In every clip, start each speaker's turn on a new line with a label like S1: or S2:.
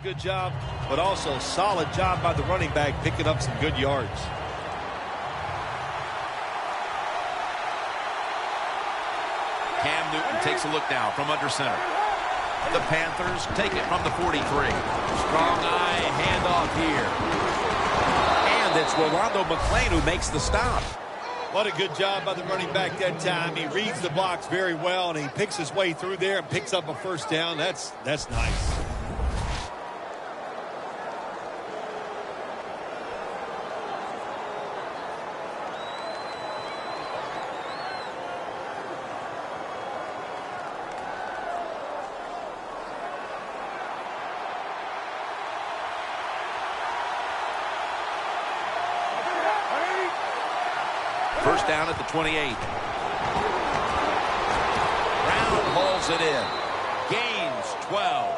S1: Good job, but also solid job by the running back picking up some good yards.
S2: Cam Newton takes a look now from under center. The Panthers take it from the 43. Strong eye handoff here. And it's Rolando McClain who makes the stop.
S1: What a good job by the running back that time. He reads the blocks very well, and he picks his way through there and picks up a first down. That's nice.
S2: First down at the 28. Brown hauls it in. Gains 12.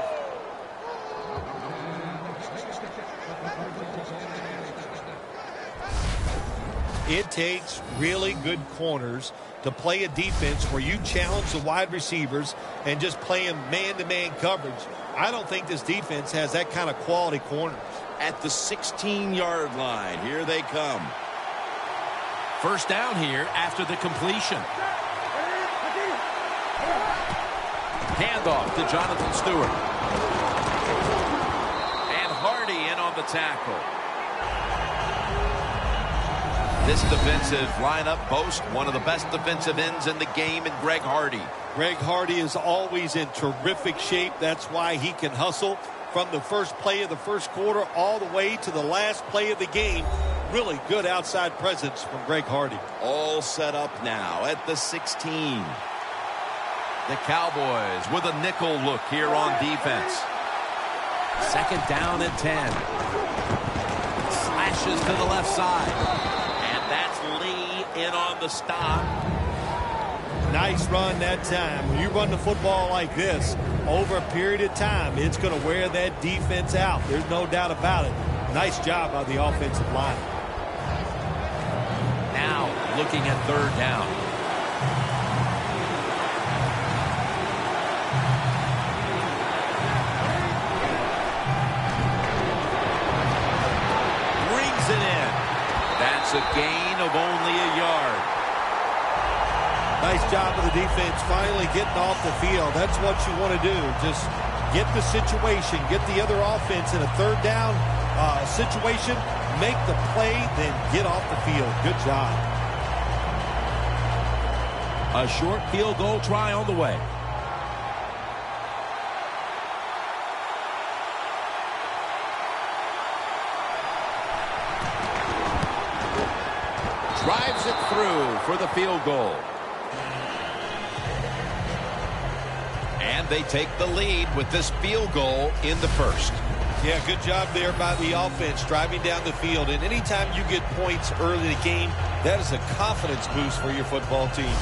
S1: It takes really good corners to play a defense where you challenge the wide receivers and just play them man-to-man coverage. I don't think this defense has that kind of quality corners.
S2: At the 16-yard line, here they come. First down here after the completion. Handoff to Jonathan Stewart. And Hardy in on the tackle. This defensive lineup boasts one of the best defensive ends in the game in Greg Hardy.
S1: Greg Hardy is always in terrific shape. That's why he can hustle from the first play of the first quarter all the way to the last play of the game. Really good outside presence from Greg Hardy.
S2: All set up now at the 16. The Cowboys with a nickel look here on defense. Second down and 10. Slashes to the left side. And that's Lee in on the stop.
S1: Nice run that time. When you run the football like this, over a period of time, it's going to wear that defense out. There's no doubt about it. Nice job by the offensive line.
S2: Now looking at third down. Brings it in. That's a gain of only a yard.
S1: Nice job of the defense finally getting off the field. That's what you want to do. Just get the situation, get the other offense in a third down situation, make the play, then get off the field. Good job.
S2: A short field goal try on the way. Drives it through for the field goal. And they take the lead with this field goal in the first.
S1: Yeah, good job there by the offense, driving down the field. And anytime you get points early in the game, that is a confidence boost for your football team.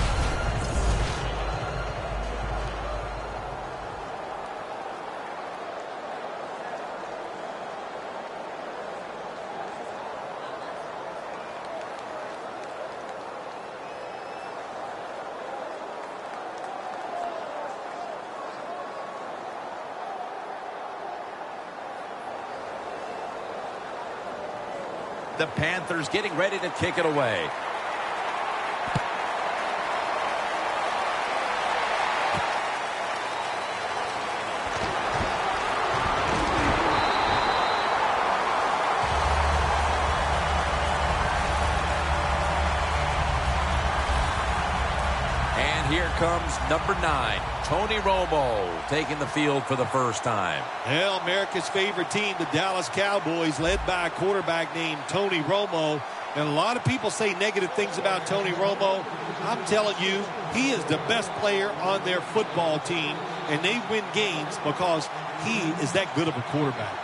S2: The Panthers getting ready to kick it away. And here comes number 9, Tony Romo, taking the field for the first time.
S1: Well, America's favorite team, the Dallas Cowboys, led by a quarterback named Tony Romo. And a lot of people say negative things about Tony Romo. I'm telling you, he is the best player on their football team, and they win games because he is that good of a quarterback.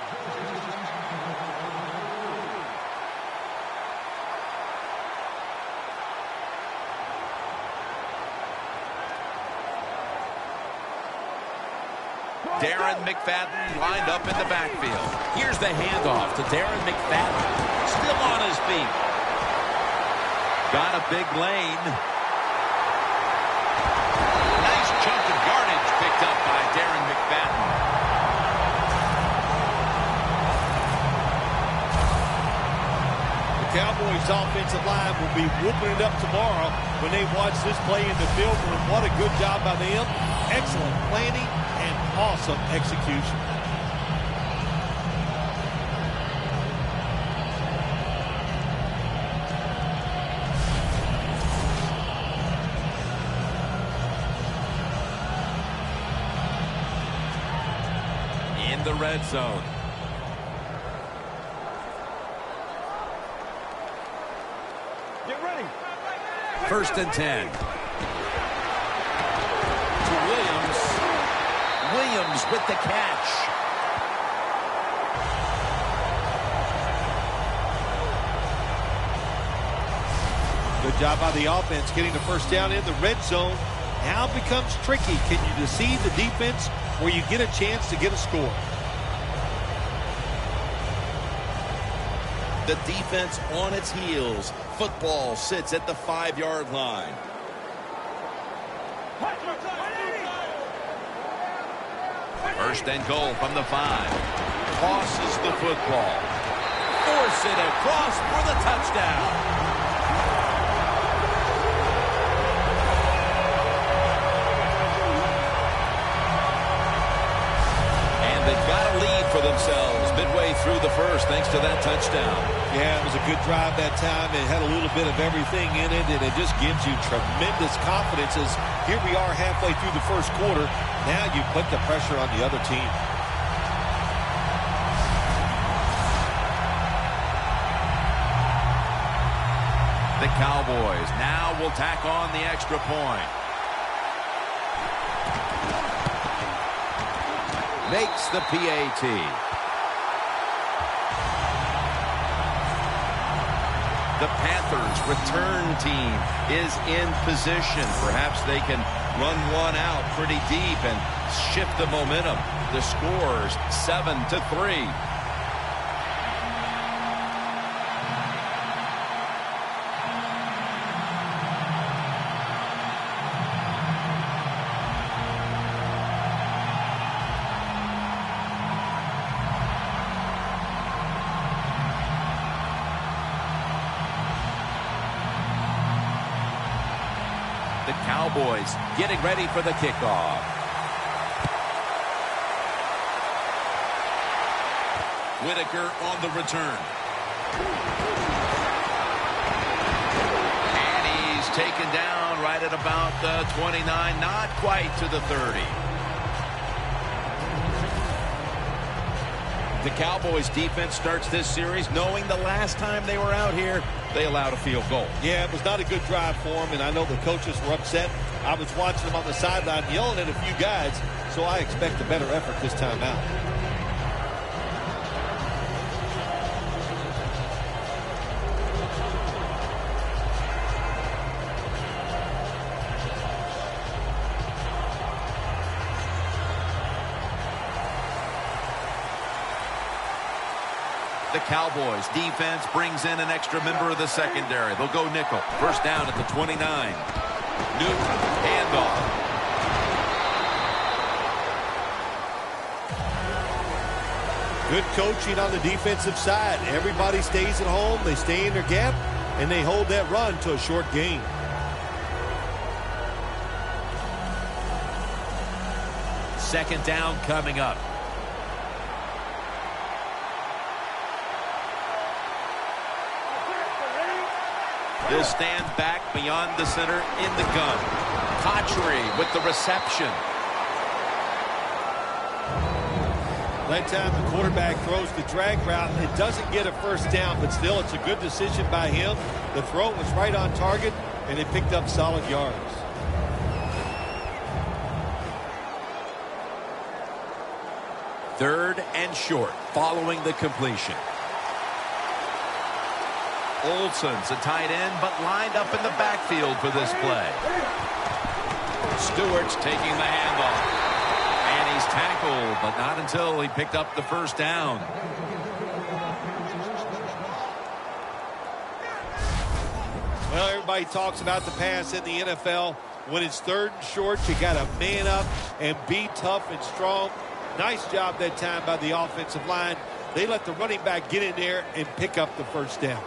S2: Darren McFadden lined up in the backfield. Here's the handoff to Darren McFadden. Still on his feet. Got a big lane. Nice chunk of yardage picked up by Darren McFadden.
S1: Cowboys offensive line will be whooping it up tomorrow when they watch this play in the film room. What a good job by them. Excellent planning and awesome execution.
S2: In the red zone.
S3: Get ready.
S2: 1st and 10. To Williams. Williams with the catch.
S1: Good job by the offense getting the first down in the red zone. Now it becomes tricky. Can you deceive the defense where you get a chance to get a score?
S2: The defense on its heels. Football sits at the 5-yard line. First and goal from the 5. Tosses the football. Force it across for the touchdown. They've got a lead for themselves midway through the first thanks to that touchdown.
S1: Yeah, it was a good drive that time. It had a little bit of everything in it, and it just gives you tremendous confidence as here we are halfway through the first quarter. Now you put the pressure on the other team.
S2: The Cowboys now will tack on the extra point. Makes the PAT. The Panthers return team is in position. Perhaps they can run one out pretty deep and shift the momentum. The score's 7-3. The Cowboys getting ready for the kickoff. Whitaker on the return. And he's taken down right at about the 29, not quite to the 30. The Cowboys defense starts this series knowing the last time they were out here, they allowed a field goal.
S1: Yeah, it was not a good drive for them, and I know the coaches were upset. I was watching them on the sideline yelling at a few guys, so I expect a better effort this time out.
S2: The Cowboys defense brings in an extra member of the secondary. They'll go nickel. First down at the 29. Newton, handoff.
S1: Good coaching on the defensive side. Everybody stays at home. They stay in their gap, and they hold that run to a short gain.
S2: Second down coming up. They'll stand back beyond the center in the gun. Cotchery with the reception.
S1: That time the quarterback throws the drag route. It doesn't get a first down, but still it's a good decision by him. The throw was right on target, and it picked up solid yards.
S2: Third and short following the completion. Olsen's a tight end, but lined up in the backfield for this play. Stewart's taking the handoff. And he's tackled, but not until he picked up the first down.
S1: Well, everybody talks about the pass in the NFL. When it's third and short, you got to man up and be tough and strong. Nice job that time by the offensive line. They let the running back get in there and pick up the first down.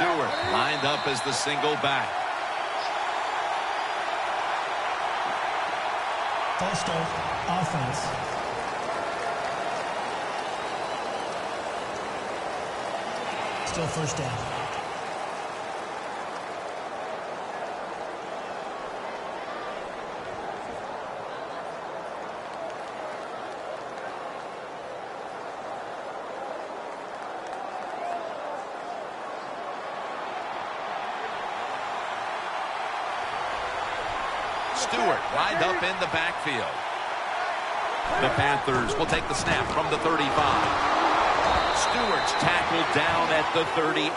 S2: Stewart lined up as the single back.
S4: False start, offense. Still first down.
S2: Stewart lined up in the backfield. The Panthers will take the snap from the 35. Stewart's tackled down at the 38.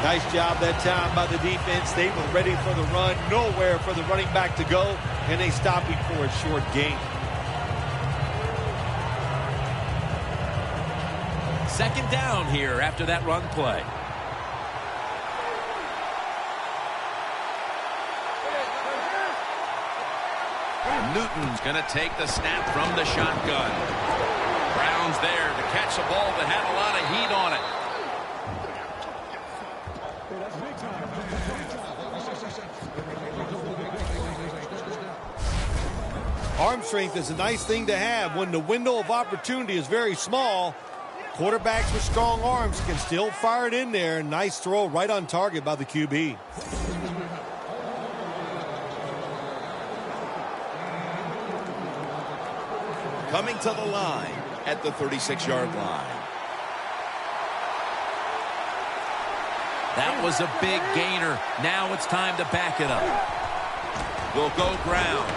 S1: Nice job that time by the defense. They were ready for the run. Nowhere for the running back to go. And they stopped him for a short gain.
S2: Second down here after that run play. Newton's going to take the snap from the shotgun. Brown's there to catch a ball that had a lot of heat on
S1: it. Arm strength is a nice thing to have when the window of opportunity is very small. Quarterbacks with strong arms can still fire it in there. Nice throw right on target by the QB.
S2: Coming to the line at the 36-yard line. That was a big gainer. Now it's time to back it up. We'll go ground.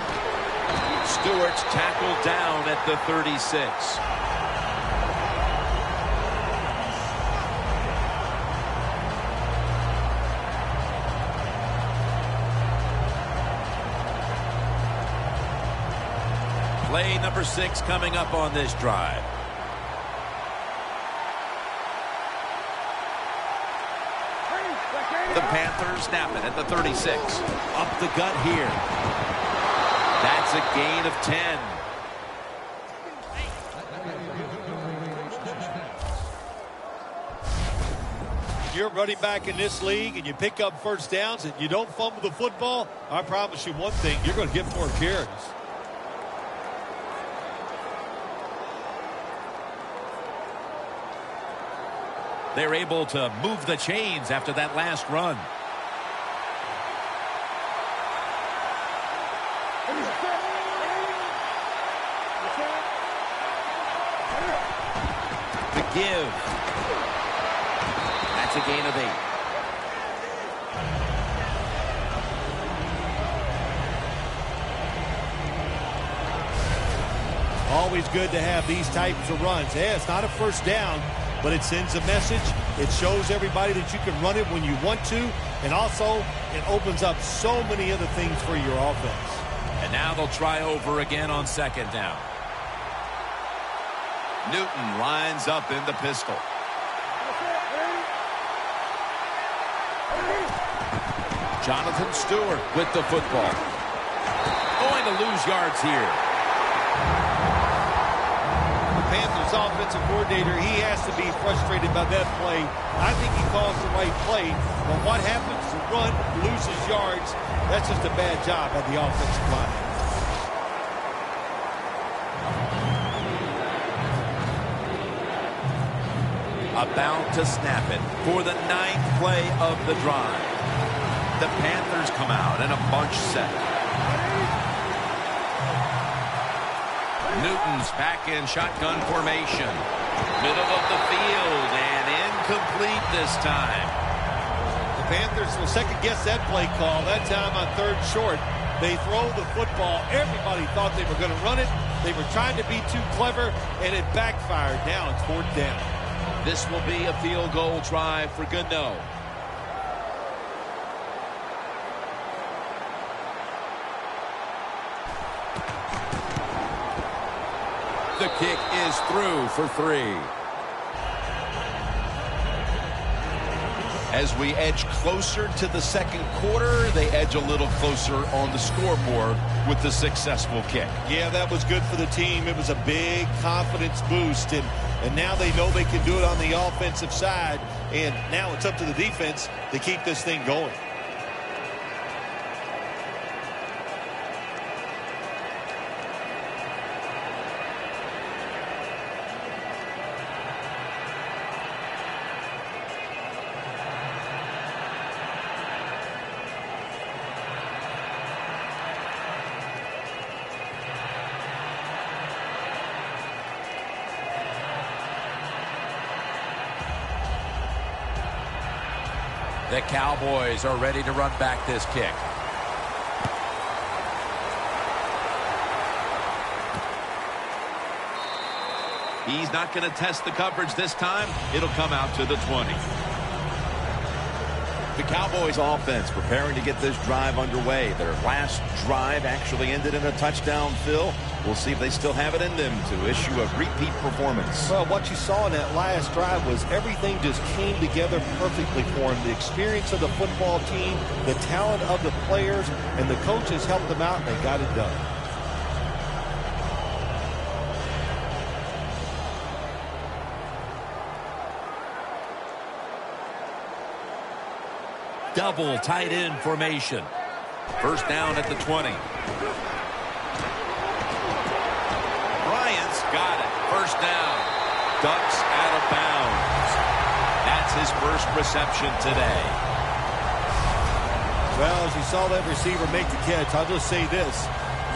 S2: Stewart's tackled down at the 36. Play number 6 coming up on this drive. The Panthers snap it at the 36. Up the gut here. That's a gain of 10.
S1: You're running back in this league and you pick up first downs and you don't fumble the football, I promise you one thing, you're going to get more carries.
S2: They're able to move the chains after that last run. The give. That's a gain of 8.
S1: Always good to have these types of runs. Yeah, it's not a first down, but it sends a message. It shows everybody that you can run it when you want to. And also, it opens up so many other things for your offense.
S2: And now they'll try over again on second down. Newton lines up in the pistol. Jonathan Stewart with the football. Going to lose yards here.
S1: Panthers offensive coordinator, he has to be frustrated by that play. I think he calls the right play, but what happens to run, loses yards, that's just a bad job by the offensive line.
S2: About to snap it for the 9th play of the drive. The Panthers come out in a bunch set. Newton's back in shotgun formation. Middle of the field and incomplete this time.
S1: The Panthers will second-guess that play call. That time on 3rd short, they throw the football. Everybody thought they were going to run it. They were trying to be too clever, and it backfired. Now it's 4th down.
S2: This will be a field goal try for Gano. The kick is through for 3. As we edge closer to the second quarter, they edge a little closer on the scoreboard with the successful kick.
S1: Yeah, that was good for the team. It was a big confidence boost, and now they know they can do it on the offensive side, and now it's up to the defense to keep this thing going.
S2: The Cowboys are ready to run back this kick. He's not going to test the coverage this time. It'll come out to the 20.
S5: The Cowboys offense preparing to get this drive underway. Their last drive actually ended in a touchdown, Phil. We'll see if they still have it in them to issue a repeat performance.
S1: Well, what you saw in that last drive was everything just came together perfectly for him. The experience of the football team, the talent of the players, and the coaches helped them out, and they got it done.
S2: Double tight end formation. First down at the 20. Bryant's got it. First down. Ducks out of bounds. That's his first reception today.
S1: Well, as you saw that receiver make the catch, I'll just say this.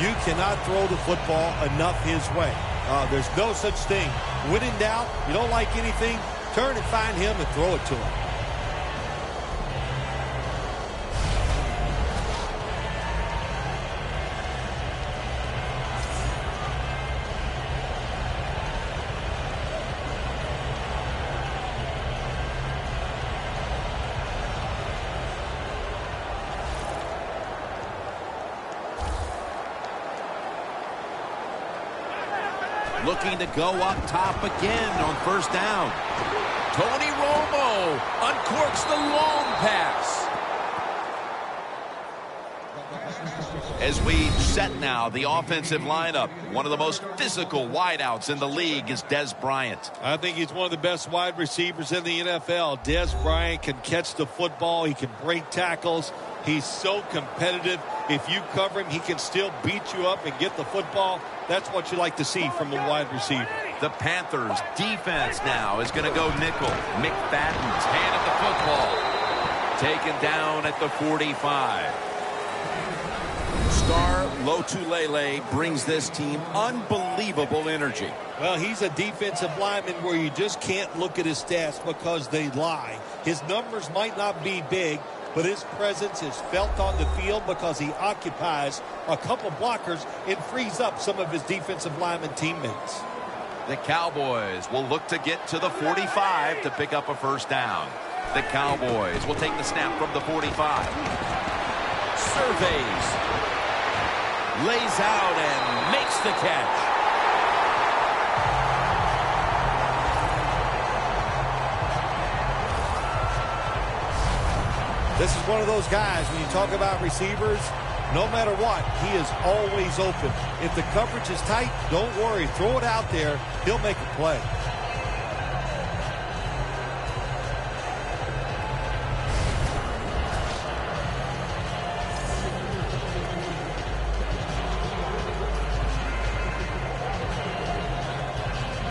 S1: You cannot throw the football enough his way. There's no such thing. When in doubt, you don't like anything, turn and find him and throw it to him.
S2: Looking to go up top again on first down. Tony Romo uncorks the long pass. As we set now the offensive lineup, one of the most physical wideouts in the league is Dez Bryant.
S1: I think he's one of the best wide receivers in the NFL. Dez Bryant can catch the football. He can break tackles. He's so competitive. If you cover him, he can still beat you up and get the football. That's what you like to see from a wide receiver.
S2: The Panthers defense now is going to go nickel. McFadden's hand at the football. Taken down at the 45. Star Lotulelei brings this team unbelievable energy.
S1: Well, he's a defensive lineman where you just can't look at his stats because they lie. His numbers might not be big, but his presence is felt on the field because he occupies a couple blockers and frees up some of his defensive lineman teammates.
S2: The Cowboys will look to get to the 45 to pick up a first down. The Cowboys will take the snap from the 45. Surveys. Lays out and makes the catch.
S1: This is one of those guys, when you talk about receivers, no matter what, he is always open. If the coverage is tight, don't worry. Throw it out there. He'll make a play.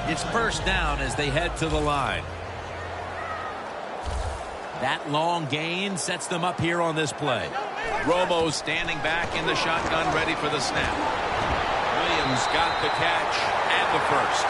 S2: It's first down as they head to the line. That long gain sets them up here on this play. Romo standing back in the shotgun, ready for the snap. Williams got the catch and the first.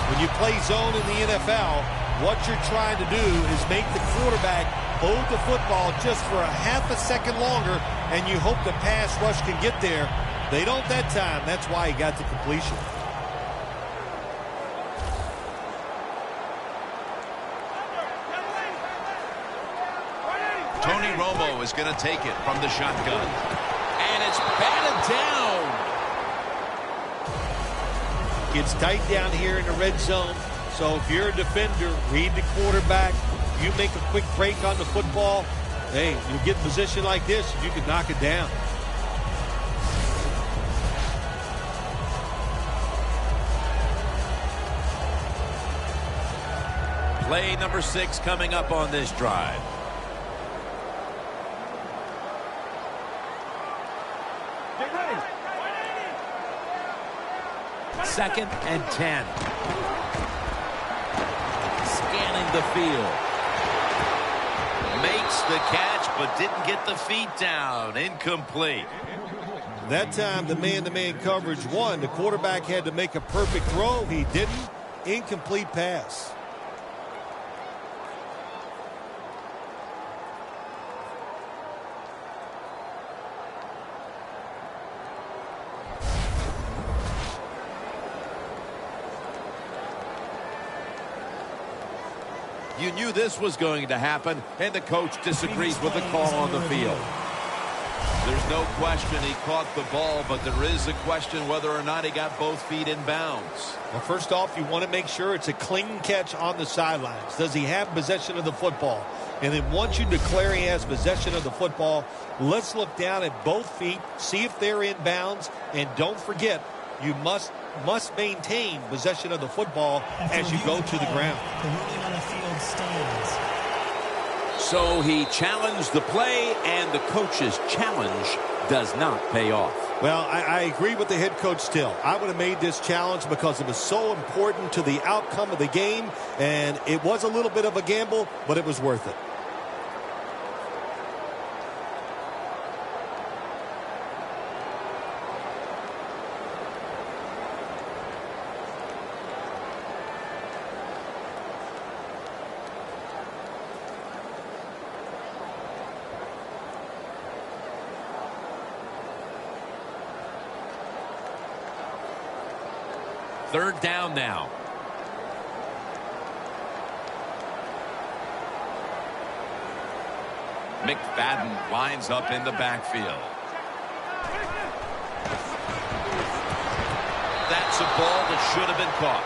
S1: When you play zone in the NFL, what you're trying to do is make the quarterback hold the football just for a half a second longer, and you hope the pass rush can get there. They don't that time. That's why he got the completion.
S2: Tony Romo is going to take it from the shotgun. And it's batted down.
S1: Gets tight down here in the red zone. So if you're a defender, read the quarterback. You make a quick break on the football. Hey, you get in position like this, you can knock it down.
S2: Play number 6 coming up on this drive.
S3: Get ready.
S2: 2nd and 10. Scanning the field. Makes the catch, but didn't get the feet down. Incomplete.
S1: That time, the man-to-man coverage won. The quarterback had to make a perfect throw. He didn't. Incomplete pass.
S2: You knew this was going to happen, and the coach disagrees with the call on the field. There's no question he caught the ball, but there is a question whether or not he got both feet in bounds.
S1: Well, first off, you want to make sure it's a clean catch on the sidelines. Does he have possession of the football? And then once you declare he has possession of the football, let's look down at both feet, see if they're in bounds, and don't forget, you must maintain possession of the football as you go to the ground.
S4: The ruling on the field stands.
S2: So he challenged the play, and the coach's challenge does not pay off.
S1: Well, I agree with the head coach still. I would have made this challenge because it was so important to the outcome of the game, and it was a little bit of a gamble, but it was worth it.
S2: Third down now. McFadden lines up in the backfield. That's a ball that should have been caught.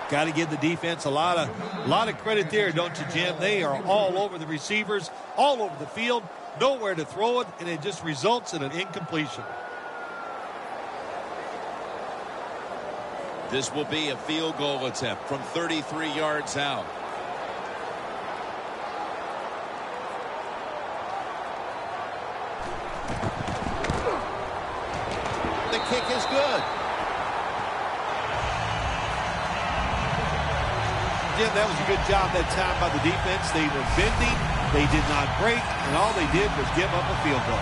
S1: Got to give the defense a lot of credit there, don't you, Jim? They are all over the receivers, all over the field, nowhere to throw it, and it just results in an incompletion.
S2: This will be a field goal attempt from 33 yards out. The kick is good.
S1: Jim, that was a good job that time by the defense. They were bending, they did not break, and all they did was give up a field goal.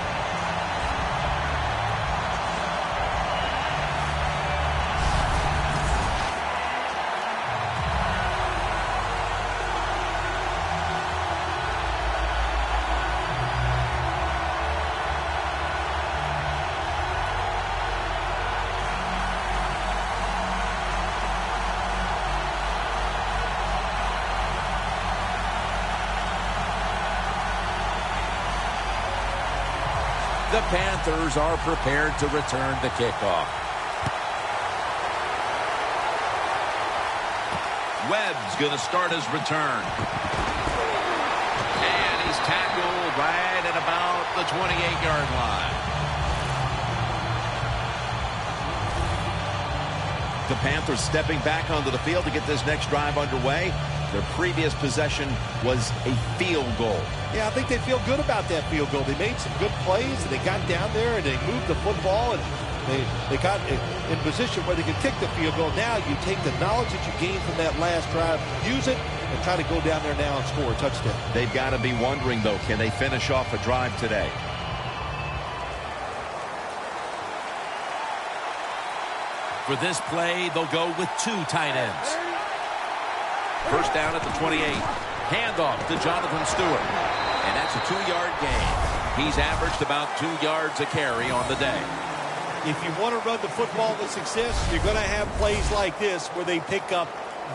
S2: The Panthers are prepared to return the kickoff. Webb's going to start his return. And he's tackled right at about the 28-yard line.
S5: The Panthers stepping back onto the field to get this next drive underway. Their previous possession was a field goal.
S1: Yeah, I think they feel good about that field goal. They made some good plays, and they got down there, and they moved the football, and they got in position where they could kick the field goal. Now you take the knowledge that you gained from that last drive, use it, and try to go down there now and score a touchdown.
S5: They've got to be wondering, though, can they finish off a drive today?
S2: For this play, they'll go with 2 tight ends. First down at the 28. Handoff to Jonathan Stewart. And that's a 2-yard gain. He's averaged about 2 yards a carry on the day.
S1: If you want to run the football with success, you're going to have plays like this where they pick up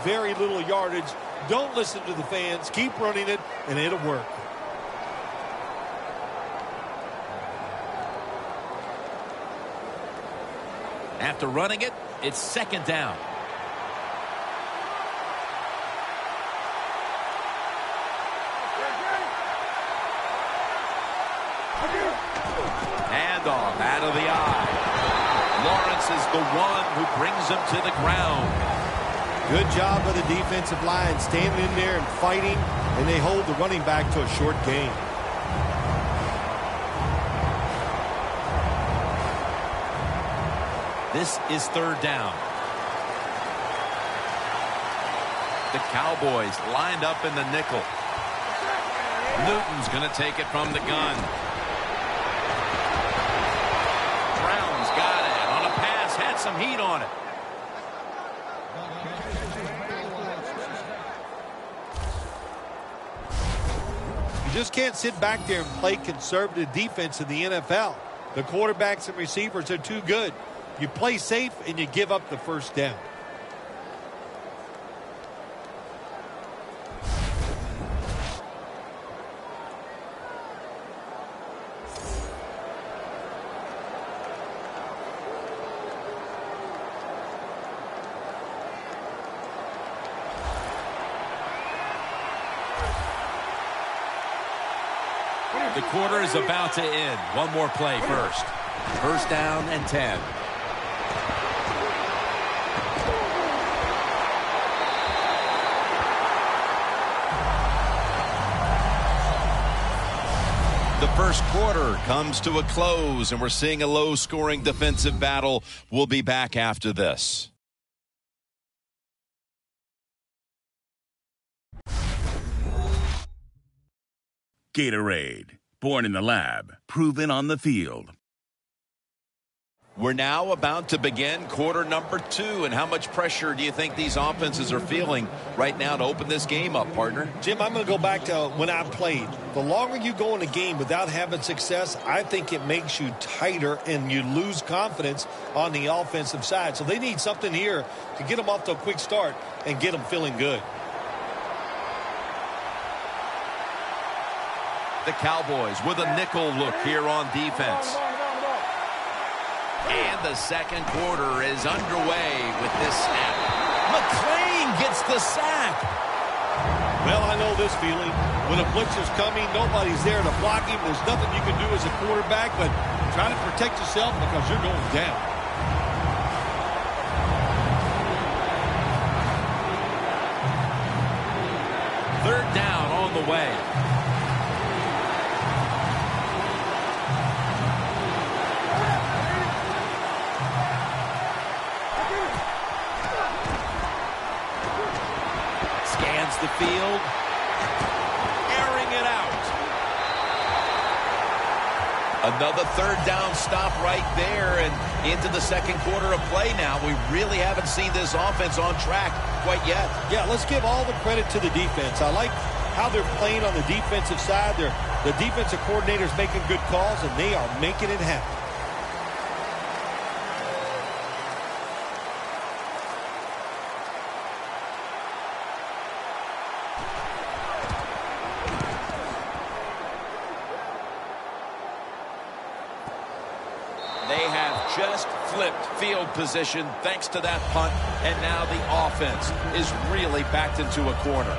S1: very little yardage. Don't listen to the fans. Keep running it, and it'll work.
S2: After running it, It's second down. Handoff out of the eye. Lawrence is the one who brings him to the ground.
S1: Good job by the defensive line standing in there and fighting, and they hold the running back to a short gain.
S2: This is third down. The Cowboys lined up in the nickel. Newton's going to take it from the gun. Brown's got it on a pass, had some heat on it.
S1: You just can't sit back there and play conservative defense in the NFL. The quarterbacks and receivers are too good. You play safe and you give up the first down.
S2: The quarter is about to end. One more play first. First down and 10.
S5: The first quarter comes to a close, and we're seeing a low-scoring defensive battle. We'll be back after this.
S6: Gatorade, born in the lab, proven on the field.
S5: We're now about to begin quarter number 2, and how much pressure do you think these offenses are feeling right now to open this game up, partner?
S1: Jim, I'm going to go back to when I played. The longer you go in a game without having success, I think it makes you tighter and you lose confidence on the offensive side. So they need something here to get them off to a quick start and get them feeling good.
S2: The Cowboys with a nickel look here on defense. And the second quarter is underway with this snap. McClain gets the sack.
S1: Well, I know this feeling. When a blitz is coming, nobody's there to block him. There's nothing you can do as a quarterback, but try to protect yourself because you're going down.
S2: Third down on the way. The field, airing it out.
S5: Another third down stop right there, and into the second quarter of play now. We really haven't seen this offense on track quite yet.
S1: Yeah, let's give all the credit to the defense. I like how they're playing on the defensive side. The defensive coordinator's making good calls, and they are making it happen.
S2: They have just flipped field position thanks to that punt, and now the offense is really backed into a corner.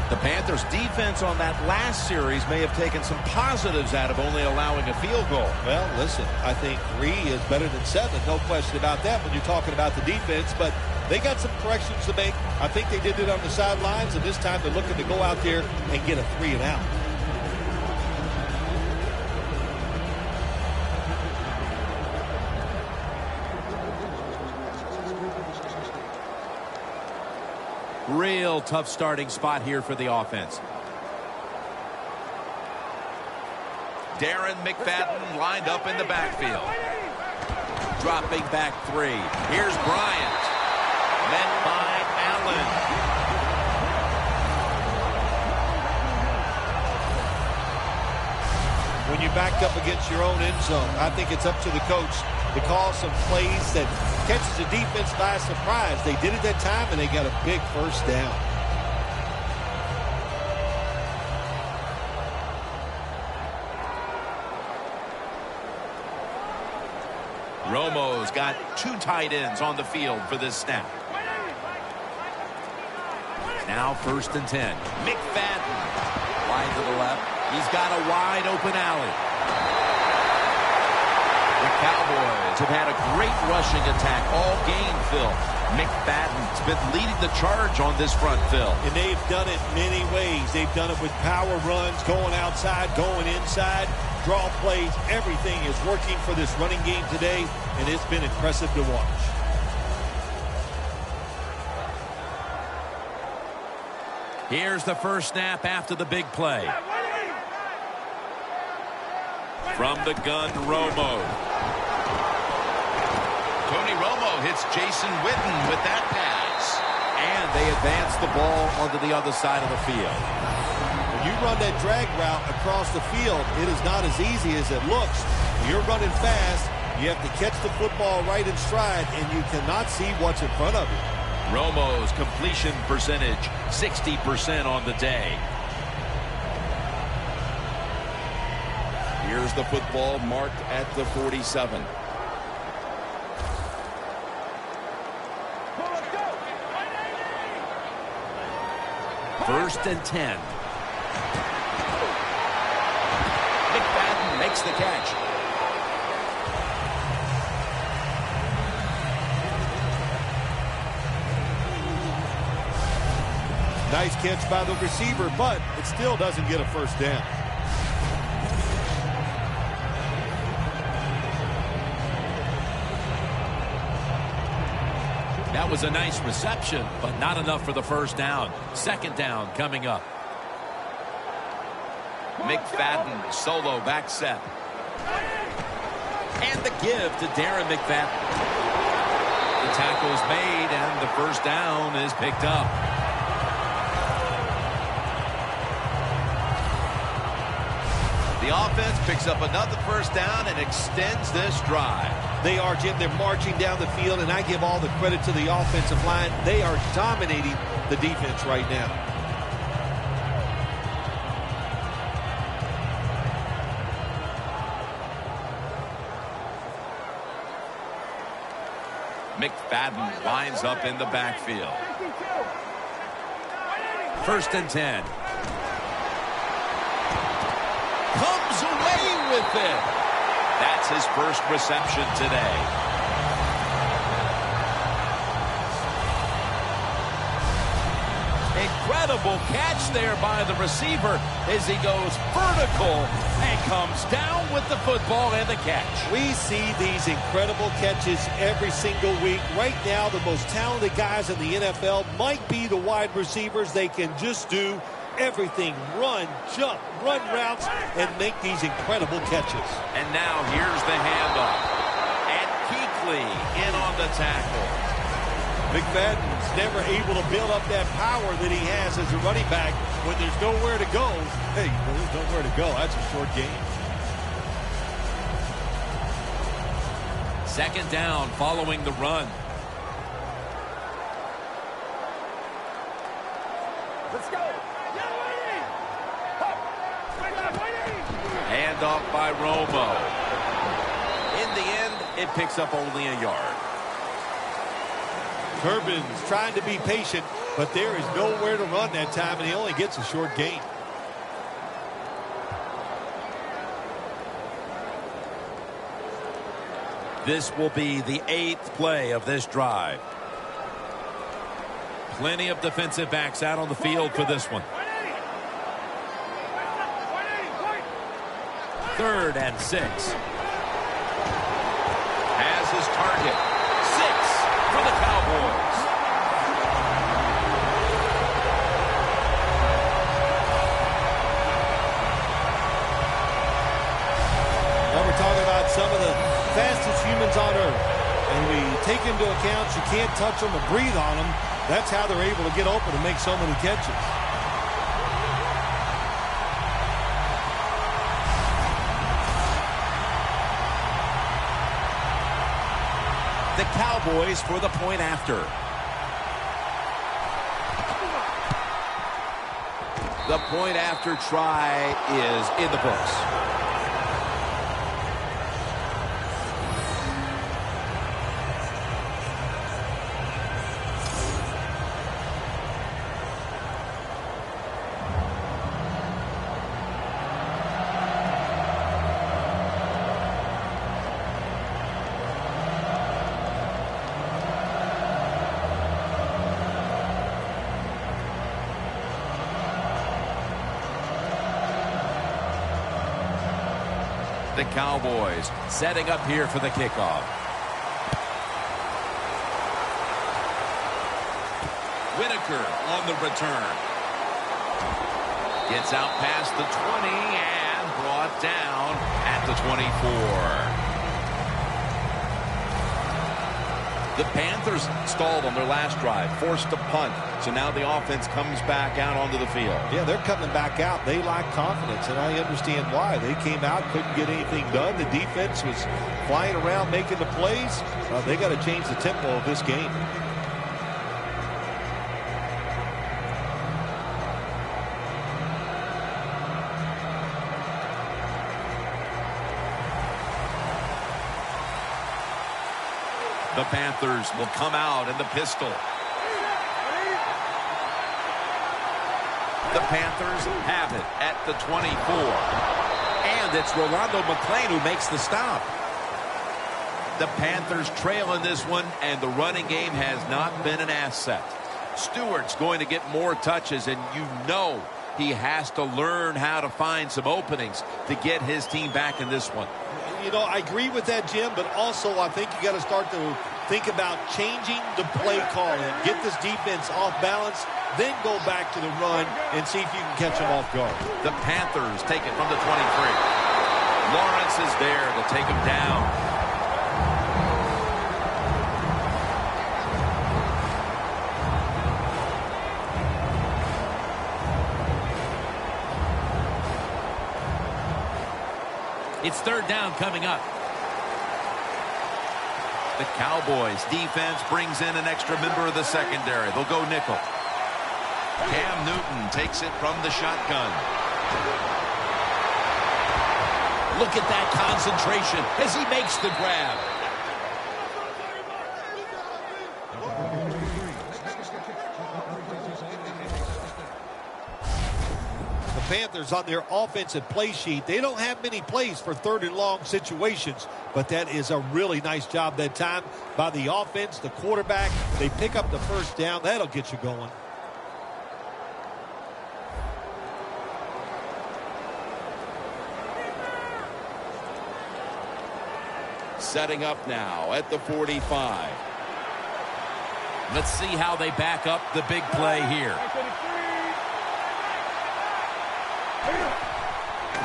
S5: The Panthers' defense on that last series may have taken some positives out of only allowing a field goal.
S1: Well, listen, I think 3 is better than 7. No question about that when you're talking about the defense, but they got some corrections to make. I think they did it on the sidelines, and this time they're looking to go out there and get a 3 and out.
S2: Real tough starting spot here for the offense. Darren McFadden lined up in the backfield. Dropping back 3. Here's Bryant. Met by Allen.
S1: When you're backed up against your own end zone, I think it's up to the coach to call some plays that catches the defense by surprise. They did it that time, and they got a big first down.
S2: Romo's got 2 tight ends on the field for this snap. Now 1st and 10. McFadden wide to the left. He's got a wide open alley. The Cowboys have had a great rushing attack all game, Phil. McFadden's been leading the charge on this front, Phil.
S1: And they've done it many ways. They've done it with power runs, going outside, going inside, draw plays. Everything is working for this running game today, and it's been impressive to watch.
S2: Here's the first snap after the big play. From the gun, Romo. Tony Romo hits Jason Witten with that pass. And they advance the ball onto the other side of the field.
S1: When you run that drag route across the field, it is not as easy as it looks. You're running fast. You have to catch the football right in stride, and you cannot see what's in front of you.
S2: Romo's completion percentage, 60% on the day.
S5: Here's the football marked at the 47.
S2: First and 10. McFadden makes the catch.
S1: Nice catch by the receiver, but it still doesn't get a first down.
S2: That was a nice reception, but not enough for the first down. 2nd down coming up. McFadden solo back set. And the give to Darren McFadden. The tackle's made and the first down is picked up. The offense picks up another first down and extends this drive.
S1: They are, Jim. They're marching down the field, and I give all the credit to the offensive line. They are dominating the defense right now.
S2: McFadden lines up in the backfield. 1st and 10. Comes away with it. That's his first reception today. Incredible catch there by the receiver as he goes vertical and comes down with the football and the catch.
S1: We see these incredible catches every single week. Right now, the most talented guys in the NFL might be the wide receivers. They can just do everything. Run, jump, run routes, and make these incredible catches.
S2: And now here's the handoff. And Kuechly in on the tackle.
S1: McFadden's never able to build up that power that he has as a running back when there's nowhere to go. Hey, when there's nowhere to go, that's a short game.
S2: 2nd down following the run.
S3: Let's go.
S2: Handoff by Romo. In the end, it picks up only a yard.
S1: Turbin's trying to be patient, but there is nowhere to run that time, and he only gets a short gain.
S2: This will be the 8th play of this drive. Plenty of defensive backs out on the field for this one. 3rd and 6. Has his target. 6 for the Cowboys.
S1: Now we're talking about some of the fastest humans on earth. And we take into account you can't touch them or breathe on them. That's how they're able to get open and make so many catches.
S2: The Cowboys for the point after. The point after try is in the books. The Cowboys setting up here for the kickoff. Whitaker on the return. Gets out past the 20 and brought down at the 24.
S5: The Panthers stalled on their last drive, forced to punt. So now the offense comes back out onto the field.
S1: Yeah, they're coming back out. They lack confidence, and I understand why. They came out, couldn't get anything done. The defense was flying around making the plays. They got to change the tempo of this game.
S2: The Panthers will come out in the pistol. The Panthers have it at the 24. And it's Rolando McClain who makes the stop. The Panthers trail in this one, and the running game has not been an asset. Stewart's going to get more touches, and you know he has to learn how to find some openings to get his team back in this one.
S1: You know, I agree with that, Jim, but also I think you got to start to think about changing the play calling. Get this defense off balance, then go back to the run and see if you can catch them off guard.
S2: The Panthers take it from the 23. Lawrence is there to take him down. It's third down coming up. The Cowboys defense brings in an extra member of the secondary. They'll go nickel. Cam Newton takes it from the shotgun. Look at that concentration as he makes the grab.
S1: Panthers on their offensive play sheet, they don't have many plays for third and long situations, but that is a really nice job that time by the offense, the quarterback. They pick up the first down. That'll get you going.
S5: Setting up now at the 45.
S2: Let's see how they back up the big play here.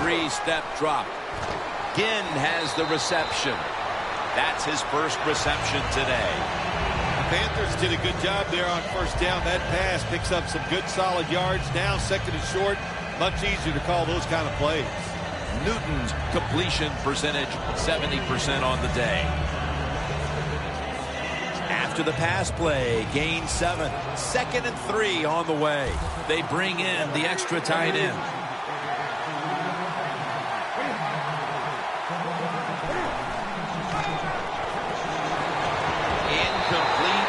S2: Three-step drop. Ginn has the reception. That's his first reception today.
S1: The Panthers did a good job there on first down. That pass picks up some good solid yards. Now second and short, much easier to call those kind of plays.
S2: Newton's completion percentage 70% on the day. After the pass play, gain 7. Second and 3 on the way. They bring in the extra tight end.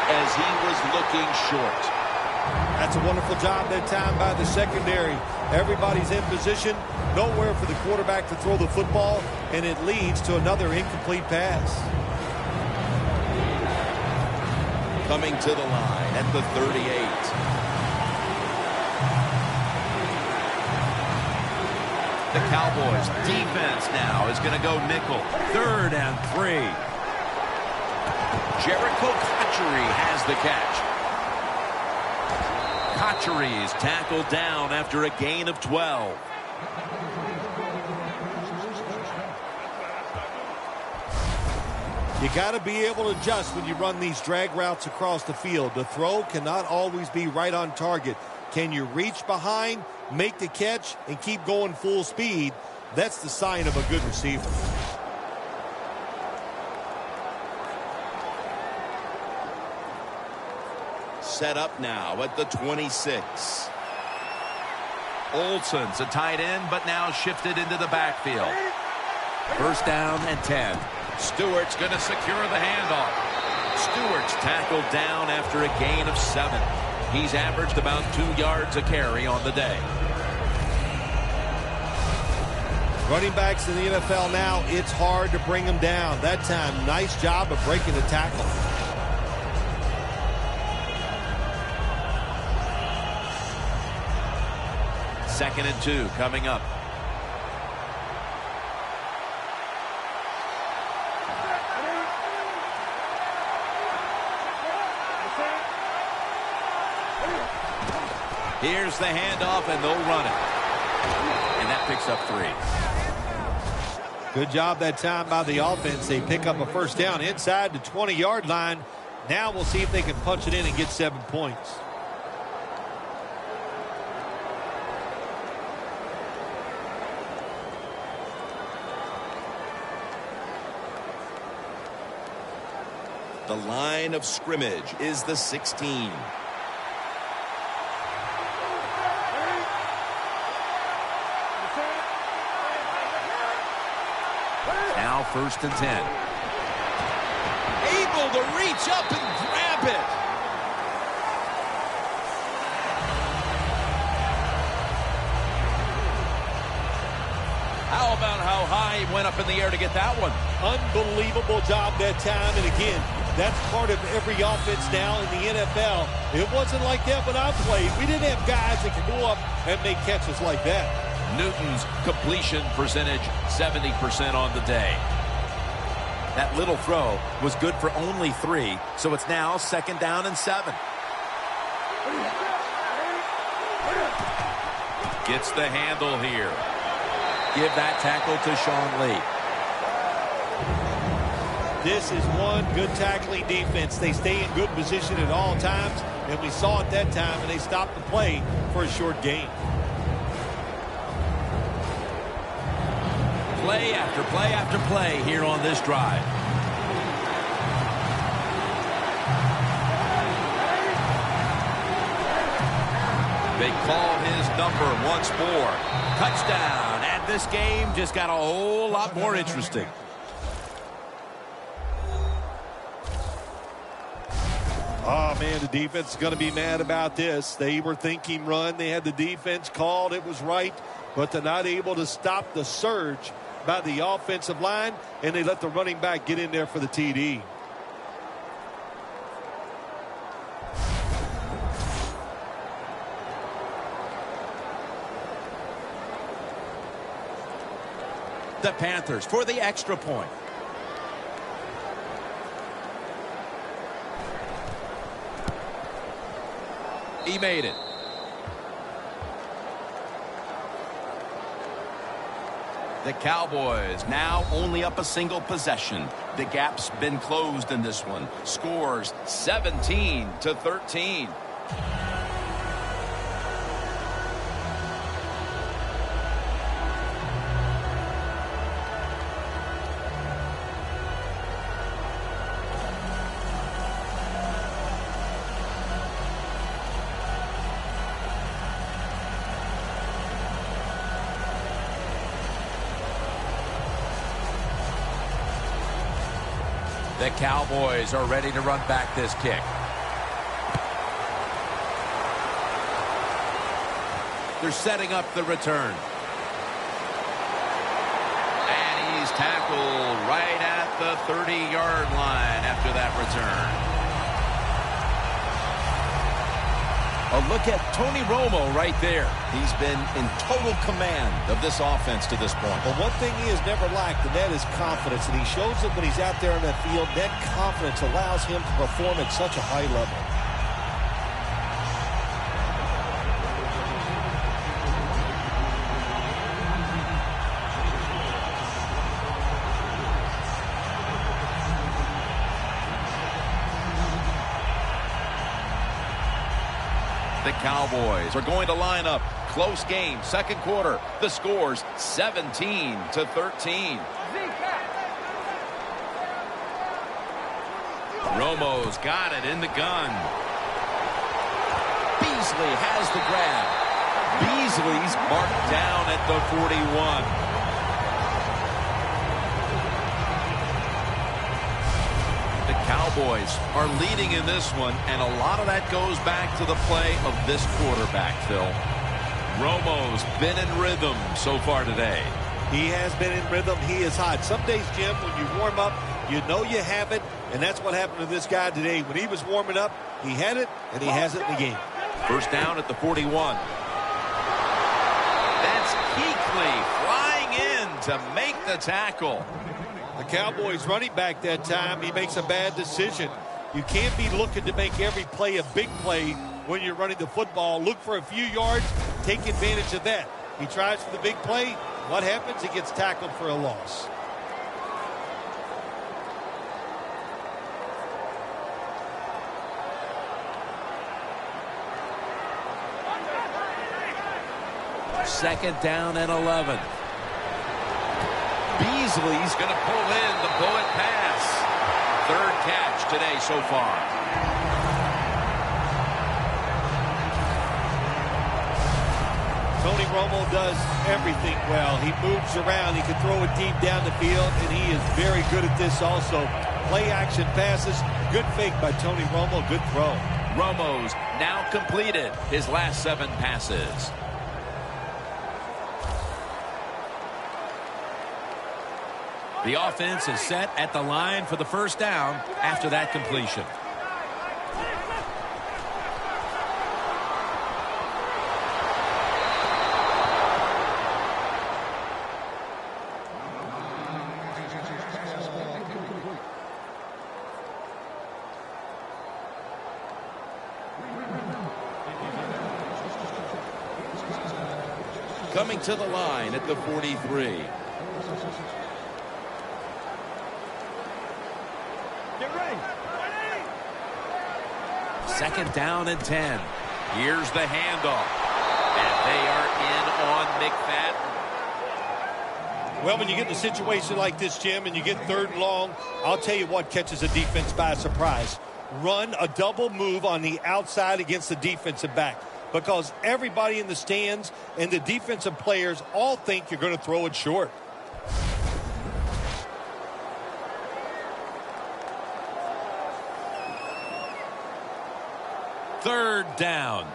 S2: As he was looking short.
S1: That's a wonderful job that time by the secondary. Everybody's in position, nowhere for the quarterback to throw the football, and it leads to another incomplete pass.
S5: Coming to the line at the 38.
S2: The Cowboys defense now is going to go nickel. 3rd and 3. Jericho Cotchery has the catch. Cotchery is tackled down after a gain of 12.
S1: You got to be able to adjust when you run these drag routes across the field. The throw cannot always be right on target. Can you reach behind, make the catch, and keep going full speed? That's the sign of a good receiver.
S5: Set up now at the 26.
S2: Olsen's a tight end, but now shifted into the backfield. First down and 10. Stewart's going to secure the handoff. Stewart's tackled down after a gain of 7. He's averaged about 2 yards a carry on the day.
S1: Running backs in the NFL now, it's hard to bring them down. That time, nice job of breaking the tackle.
S2: Second and 2 coming up. Here's the handoff, and they'll run it. And that picks up 3.
S1: Good job that time by the offense. They pick up a first down inside the 20-yard line. Now we'll see if they can punch it in and get 7 points.
S5: The line of scrimmage is the 16.
S2: Now 1st and 10. Able to reach up and grab it. How about how high he went up in the air to get that one?
S1: Unbelievable job that time. And again, that's part of every offense now in the NFL. It wasn't like that when I played. We didn't have guys that could go up and make catches like that.
S2: Newton's completion percentage, 70% on the day. That little throw was good for only 3, so it's now 2nd down and 7. Gets the handle here. Give that tackle to Sean Lee.
S1: This is one good tackling defense. They stay in good position at all times, and we saw it that time, and they stopped the play for a short gain.
S2: Play after play after play here on this drive. They call his number once more. Touchdown. And this game just got a whole lot more interesting.
S1: Oh, man, the defense is going to be mad about this. They were thinking run. They had the defense called. It was right, but they're not able to stop the surge by the offensive line, and they let the running back get in there for the TD.
S2: The Panthers for the extra point. He made it. The Cowboys now only up a single possession. The gap's been closed in this one. Scores 17-13. The Cowboys are ready to run back this kick. They're setting up the return. And he's tackled right at the 30-yard line after that return. A look at Tony Romo right there.
S5: He's been in total command of this offense to this point.
S1: But one thing he has never lacked, and that is confidence. And he shows it when he's out there on that field. That confidence allows him to perform at such a high level.
S2: The Cowboys are going to line up. Close game, second quarter. The score's 17-13. Romo's got it in the gun. Beasley has the grab. Beasley's marked down at the 41. Cowboys are leading in this one, and a lot of that goes back to the play of this quarterback, Phil. Romo's been in rhythm so far today.
S1: He has been in rhythm. He is hot. Some days, Jim, when you warm up, you know you have it, and that's what happened to this guy today. When he was warming up, he had it, and he has it in the game.
S2: First down at the 41. That's Kuechly flying in to make the tackle.
S1: The Cowboys running back that time, he makes a bad decision. You can't be looking to make every play a big play when you're running the football. Look for a few yards. Take advantage of that. He tries for the big play. What happens? He gets tackled for a loss.
S2: Second down and 11. Beasley's going to pull in the bullet pass. Third catch today so far.
S1: Tony Romo does everything well. He moves around. He can throw it deep down the field, and he is very good at this also. Play action passes. Good fake by Tony Romo. Good throw.
S2: Romo's now completed his last 7 passes. The offense is set at the line for the first down after that completion. Coming to the line at the 43. Second down and 10. Here's the handoff. And they are in on McFadden.
S1: Well, when you get in a situation like this, Jim, and you get 3rd and long, I'll tell you what catches a defense by surprise. Run a double move on the outside against the defensive back. Because everybody in the stands and the defensive players all think you're going to throw it short.
S2: Third down.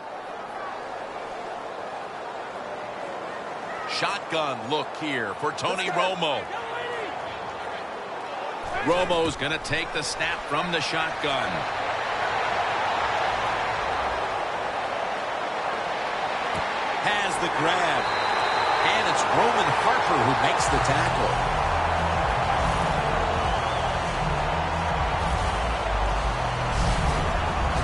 S2: Shotgun look here for Tony Romo. Romo's going to take the snap from the shotgun. Has the grab. And it's Roman Harper who makes the tackle.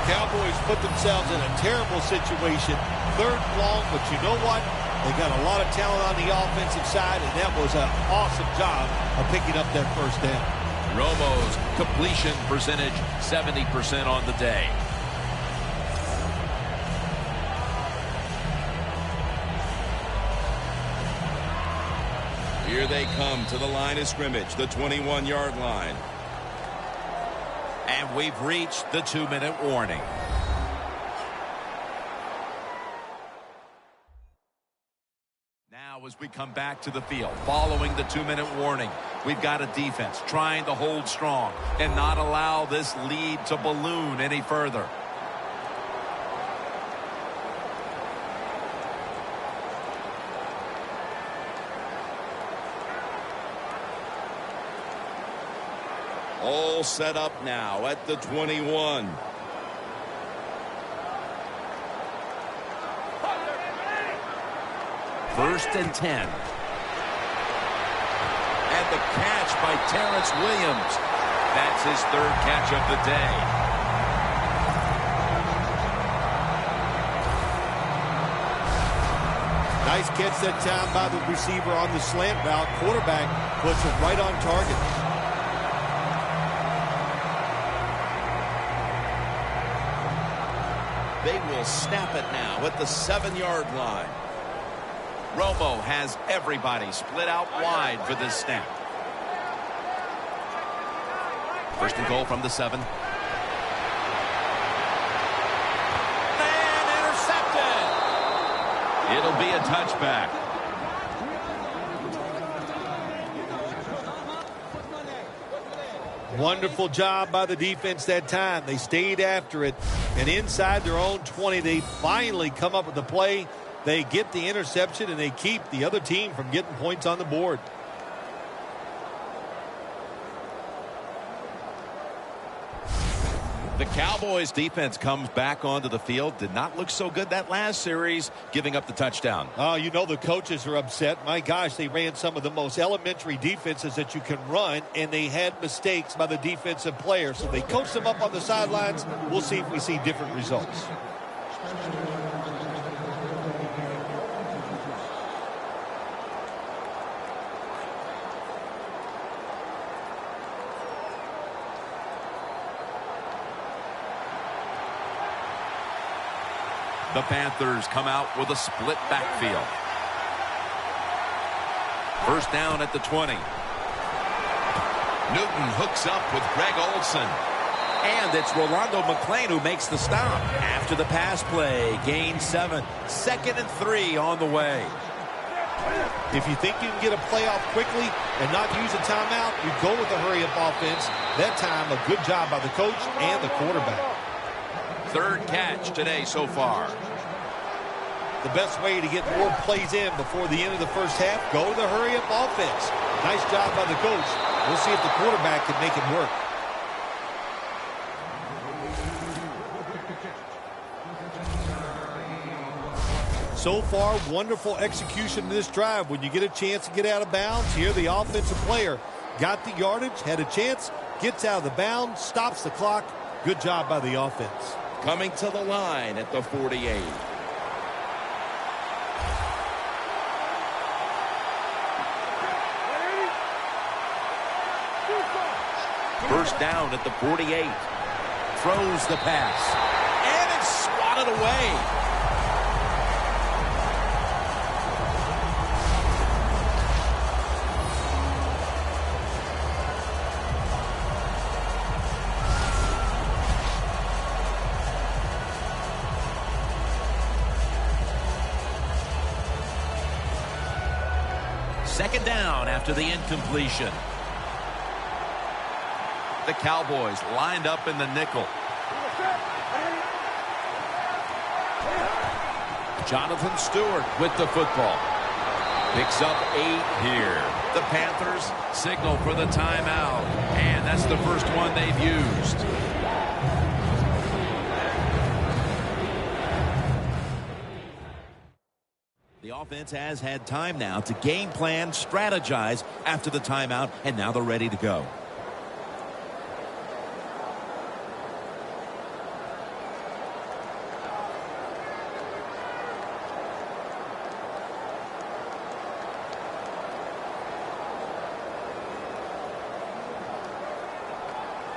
S1: Cowboys put themselves in a terrible situation. 3rd and long, but you know what? They got a lot of talent on the offensive side, and that was an awesome job of picking up that first down.
S2: Romo's completion percentage 70% on the day.
S5: Here they come to the line of scrimmage, the 21-yard line.
S2: And we've reached the 2-minute warning. Now as we come back to the field, following the 2-minute warning, we've got a defense trying to hold strong and not allow this lead to balloon any further.
S5: All set up now at the 21.
S2: First and 10. And the catch by Terrence Williams. That's his 3rd catch of the day.
S1: Nice catch that time by the receiver on the slant route. Quarterback puts it right on target.
S5: They will snap it now at the 7-yard line.
S2: Romo has everybody split out wide for this snap. First and goal from the 7. And intercepted. It'll be a touchback.
S1: Wonderful job by the defense that time. They stayed after it. And inside their own 20, they finally come up with the play. They get the interception, and they keep the other team from getting points on the board.
S2: The Cowboys defense comes back onto the field. Did not look so good that last series, giving up the touchdown.
S1: Oh, you know the coaches are upset. My gosh, they ran some of the most elementary defenses that you can run, and they had mistakes by the defensive players. So they coached them up on the sidelines. We'll see if we see different results.
S2: The Panthers come out with a split backfield. First down at the 20.
S5: Newton hooks up with Greg Olsen.
S2: And it's Rolando McClain who makes the stop. After the pass play, gain 7. 2nd and 3 on the way.
S1: If you think you can get a playoff quickly and not use a timeout, you go with a hurry-up offense. That time, a good job by the coach and the quarterback.
S2: 3rd catch today so far.
S1: The best way to get more plays in before the end of the first half, go with a hurry-up offense. Nice job by the coach. We'll see if the quarterback can make it work. So far, wonderful execution in this drive. When you get a chance to get out of bounds, here the offensive player got the yardage, had a chance, gets out of the bounds, stops the clock. Good job by the offense.
S5: Coming to the line at the 48.
S2: First down at the 48. Throws the pass. And it's swatted away. Second down after the incompletion. The Cowboys lined up in the nickel. Jonathan Stewart with the football. Picks up 8 here. The Panthers signal for the timeout. And that's the first one they've used. The offense has had time now to game plan, strategize after the timeout, and now they're ready to go.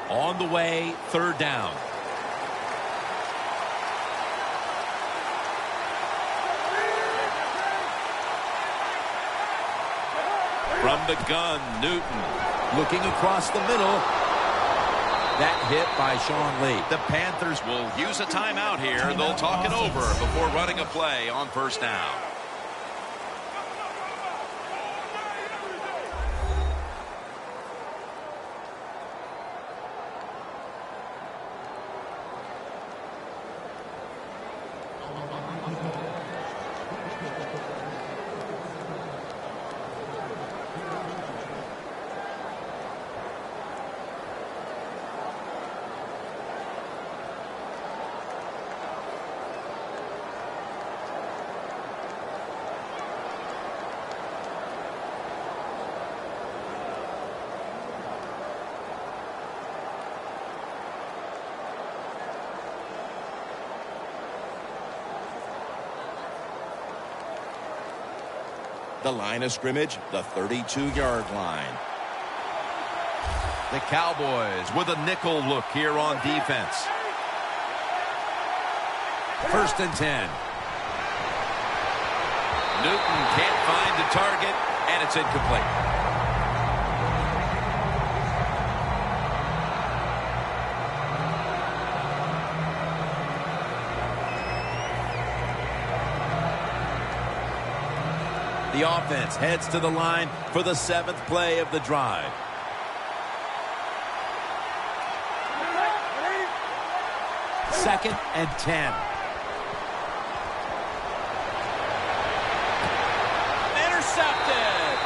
S2: On the way, 3rd down. From the gun, Newton looking across the middle. That hit by Sean Lee.
S5: The Panthers will use a timeout here. They'll talk it over before running a play on first down. The line of scrimmage, the 32-yard line.
S2: The Cowboys with a nickel look here on defense. 1st and 10. Newton can't find the target, and it's incomplete. The offense heads to the line for the 7th play of the drive. Second and 10. Intercepted.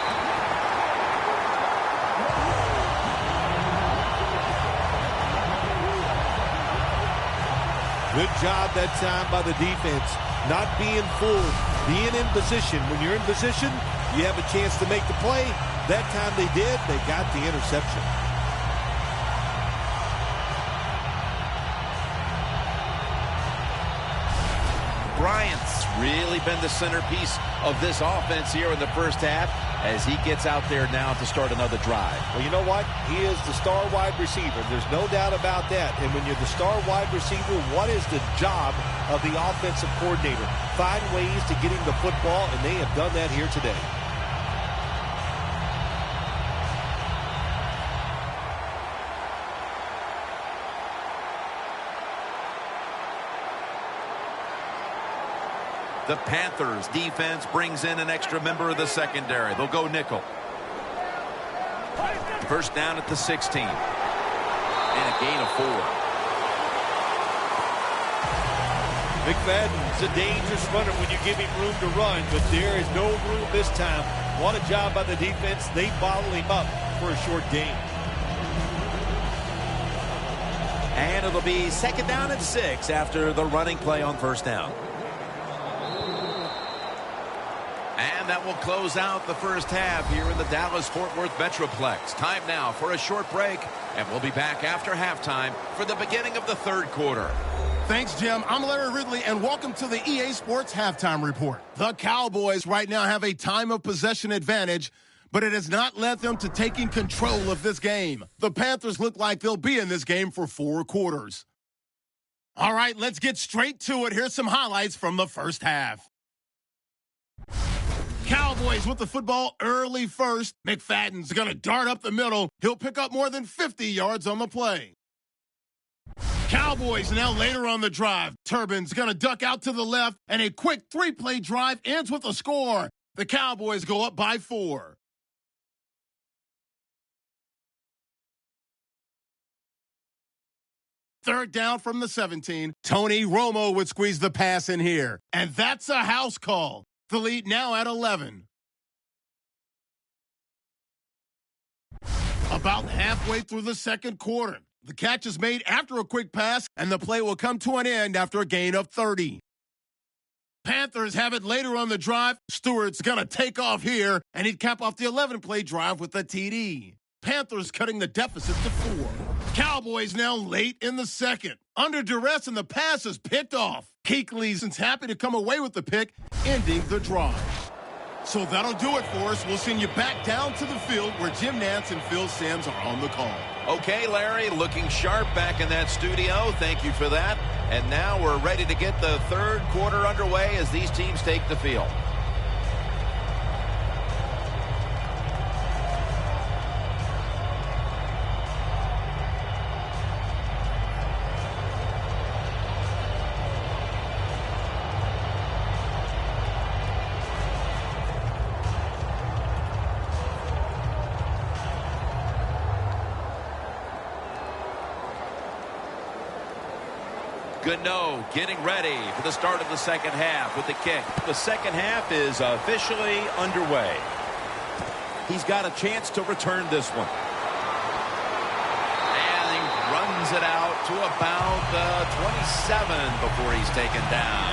S1: Good job that time by the defense. Not being fooled, being in position. When you're in position, you have a chance to make the play. That time they did. They got the interception.
S5: Bryant's really been the centerpiece of this offense here in the first half,
S2: as he gets out there now to start another drive.
S1: Well, you know what? He is the star wide receiver. There's no doubt about that. And when you're the star wide receiver, what is the job of the offensive coordinator? Find ways to get him the football, and they have done that here today.
S2: The Panthers defense brings in an extra member of the secondary. They'll go nickel. First down at the 16. And a gain of 4.
S1: McFadden's a dangerous runner when you give him room to run, but there is no room this time. What a job by the defense. They bottle him up for a short gain.
S2: And it'll be second down and 6 after the running play on first down. And that will close out the first half here in the Dallas-Fort Worth Metroplex. Time now for a short break, and we'll be back after halftime for the beginning of the third quarter.
S7: Thanks, Jim. I'm Larry Ridley, and welcome to the EA Sports Halftime Report. The Cowboys right now have a time of possession advantage, but it has not led them to taking control of this game. The Panthers look like they'll be in this game for 4 quarters. All right, let's get straight to it. Here's some highlights from the first half. Cowboys with the football early first. McFadden's going to dart up the middle. He'll pick up more than 50 yards on the play. Cowboys now later on the drive. Turbin's going to duck out to the left, and a quick 3-play drive ends with a score. The Cowboys go up by 4. Third down from the 17. Tony Romo would squeeze the pass in here, and that's a house call. The lead now at 11. About halfway through the second quarter, the catch is made after a quick pass, and the play will come to an end after a gain of 30. Panthers have it later on the drive. Stewart's going to take off here, and he'd cap off the 11-play drive with a TD. Panthers cutting the deficit to 4. Cowboys now late in the second. Under duress, and the pass is picked off. Keekly's happy to come away with the pick, ending the drive. So that'll do it for us. We'll send you back down to the field where Jim Nantz and Phil Simms are on the call.
S2: Okay, Larry, looking sharp back in that studio. Thank you for that. And now we're ready to get the third quarter underway as these teams take the field. Gano getting ready for the start of the second half with the kick.
S5: The second half is officially underway. He's got a chance to return this one.
S2: And he runs it out to about the 27 before he's taken down.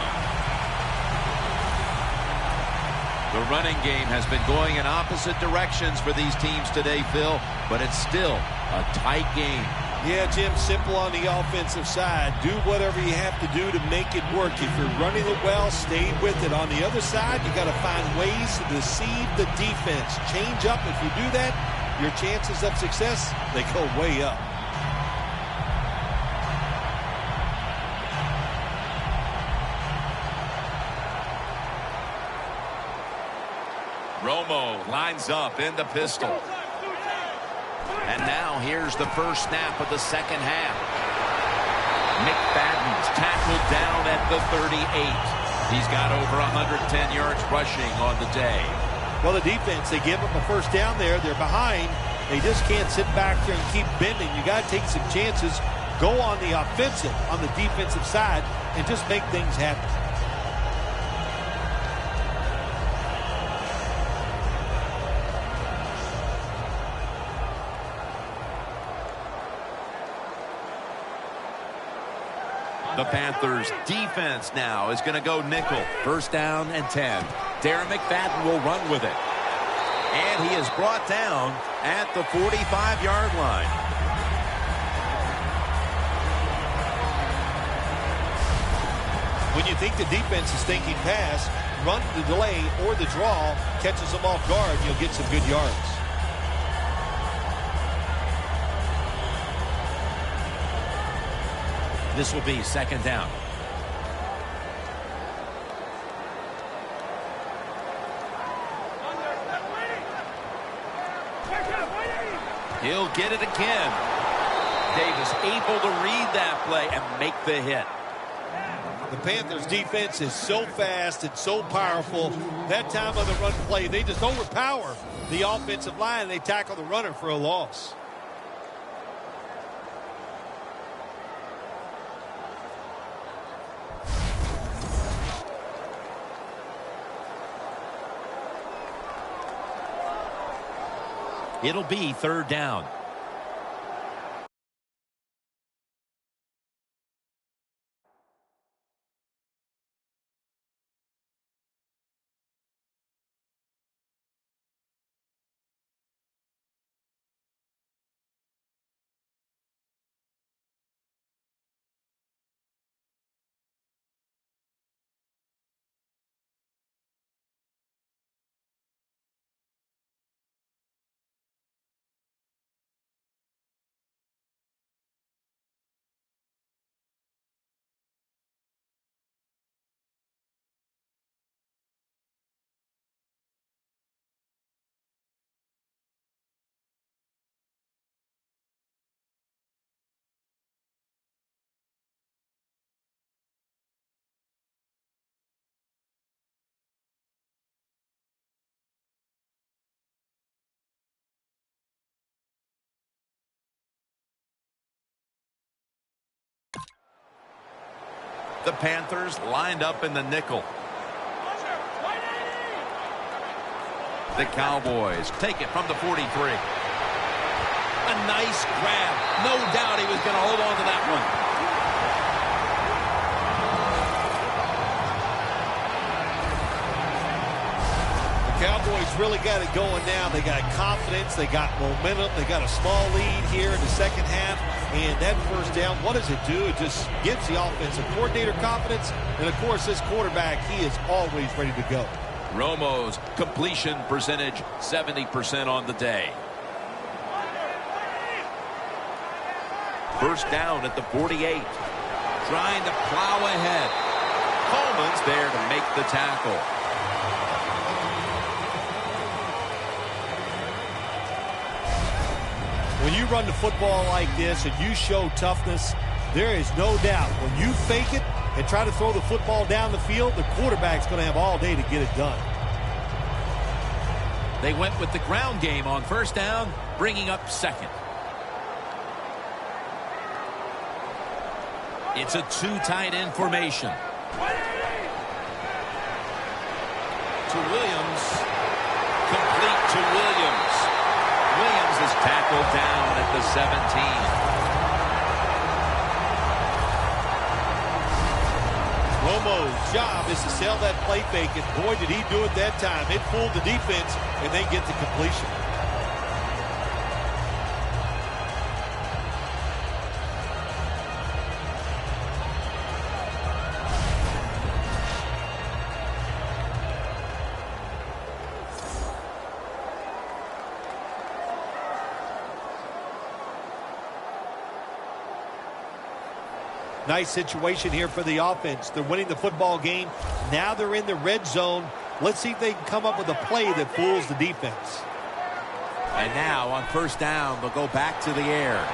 S2: The running game has been going in opposite directions for these teams today, Phil, but it's still a tight game.
S1: Yeah, Jim, simple on the offensive side. Do whatever you have to do to make it work. If you're running it well, stay with it. On the other side, you got to find ways to deceive the defense. Change up. If you do that, your chances of success, they go way up.
S2: Romo lines up in the pistol. And now here's the first snap of the second half. McFadden's tackled down at the 38. He's got over 110 yards rushing on the day.
S1: Well, the defense, they give up a first down there. They're behind. They just can't sit back there and keep bending. You got to take some chances. Go on the offensive, on the defensive side, and just make things happen.
S2: The Panthers defense now is going to go nickel. First down and 10. Darren McFadden will run with it. And he is brought down at the 45-yard line.
S1: When you think the defense is thinking pass, run the delay or the draw catches them off guard, you'll get some good yards.
S2: This will be second down. He'll get it again. Davis able to read that play and make the hit.
S1: The Panthers defense is so fast and so powerful. That time of the run play, they just overpower the offensive line. They tackle the runner for a loss.
S2: It'll be third down. The Panthers lined up in the nickel. The Cowboys take it from the 43. A nice grab. No doubt he was going to hold on to that one.
S1: The Cowboys really got it going now. They got confidence. They got momentum. They got a small lead here in the second half. And that first down, what does it do? It just gives the offensive coordinator confidence. And, of course, this quarterback, he is always ready to go.
S2: Romo's completion percentage, 70% on the day. First down at the 48. Trying to plow ahead. Coleman's there to make the tackle.
S1: When you run the football like this and you show toughness, there is no doubt when you fake it and try to throw the football down the field, the quarterback's going to have all day to get it done.
S2: They went with the ground game on first down, bringing up second. It's a two tight end formation. To Williams. Complete to Williams. Williams is tackled down at the 17.
S1: Romo's job is to sell that play fake, and boy, did he do it that time. It fooled the defense, and they get the completion. Nice situation here for the offense. They're winning the football game. Now they're in the red zone. Let's see if they can come up with a play that fools the defense.
S2: And now on first down, they'll go back to the air.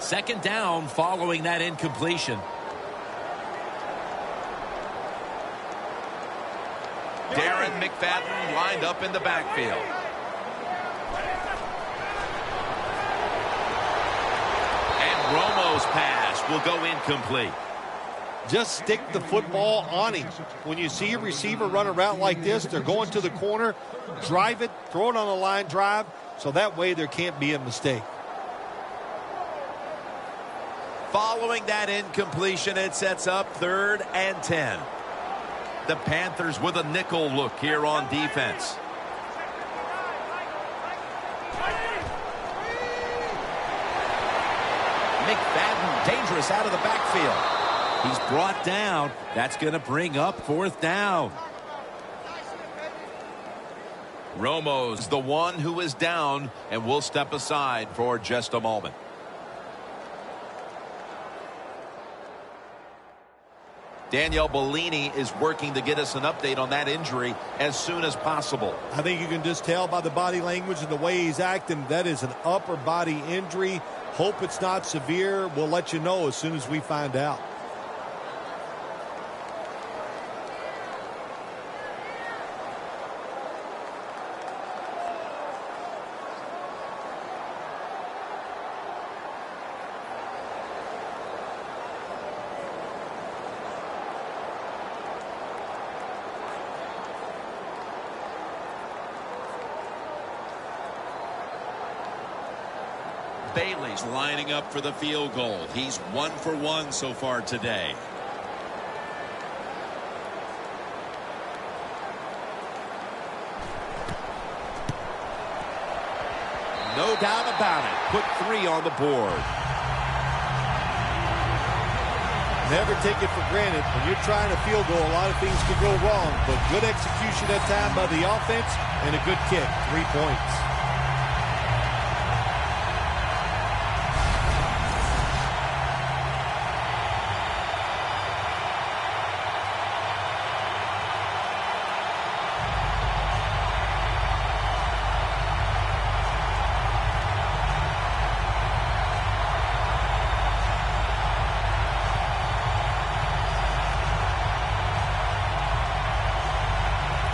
S2: Second down following that incompletion. Darren McFadden lined up in the backfield. And Romo's pass will go incomplete.
S1: Just stick the football on him. When you see a receiver run a route like this, they're going to the corner, drive it, throw it on a line drive, so that way there can't be a mistake.
S2: Following that incompletion, it sets up 3rd and 10. The Panthers with a nickel look here on defense. McFadden, dangerous out of the backfield. He's brought down. That's going to bring up 4th down. Romo's the one who is down, and we'll step aside for just a moment. Danielle Bellini is working to get us an update on that injury as soon as possible.
S1: I think you can just tell by the body language and the way he's acting that is an upper body injury. Hope it's not severe. We'll let you know as soon as we find out.
S2: Bailey's lining up for the field goal. He's 1 for 1 so far today. No doubt about it. Put 3 on the board.
S1: Never take it for granted. When you're trying a field goal, a lot of things can go wrong, but good execution that time by the offense and a good kick. 3 points.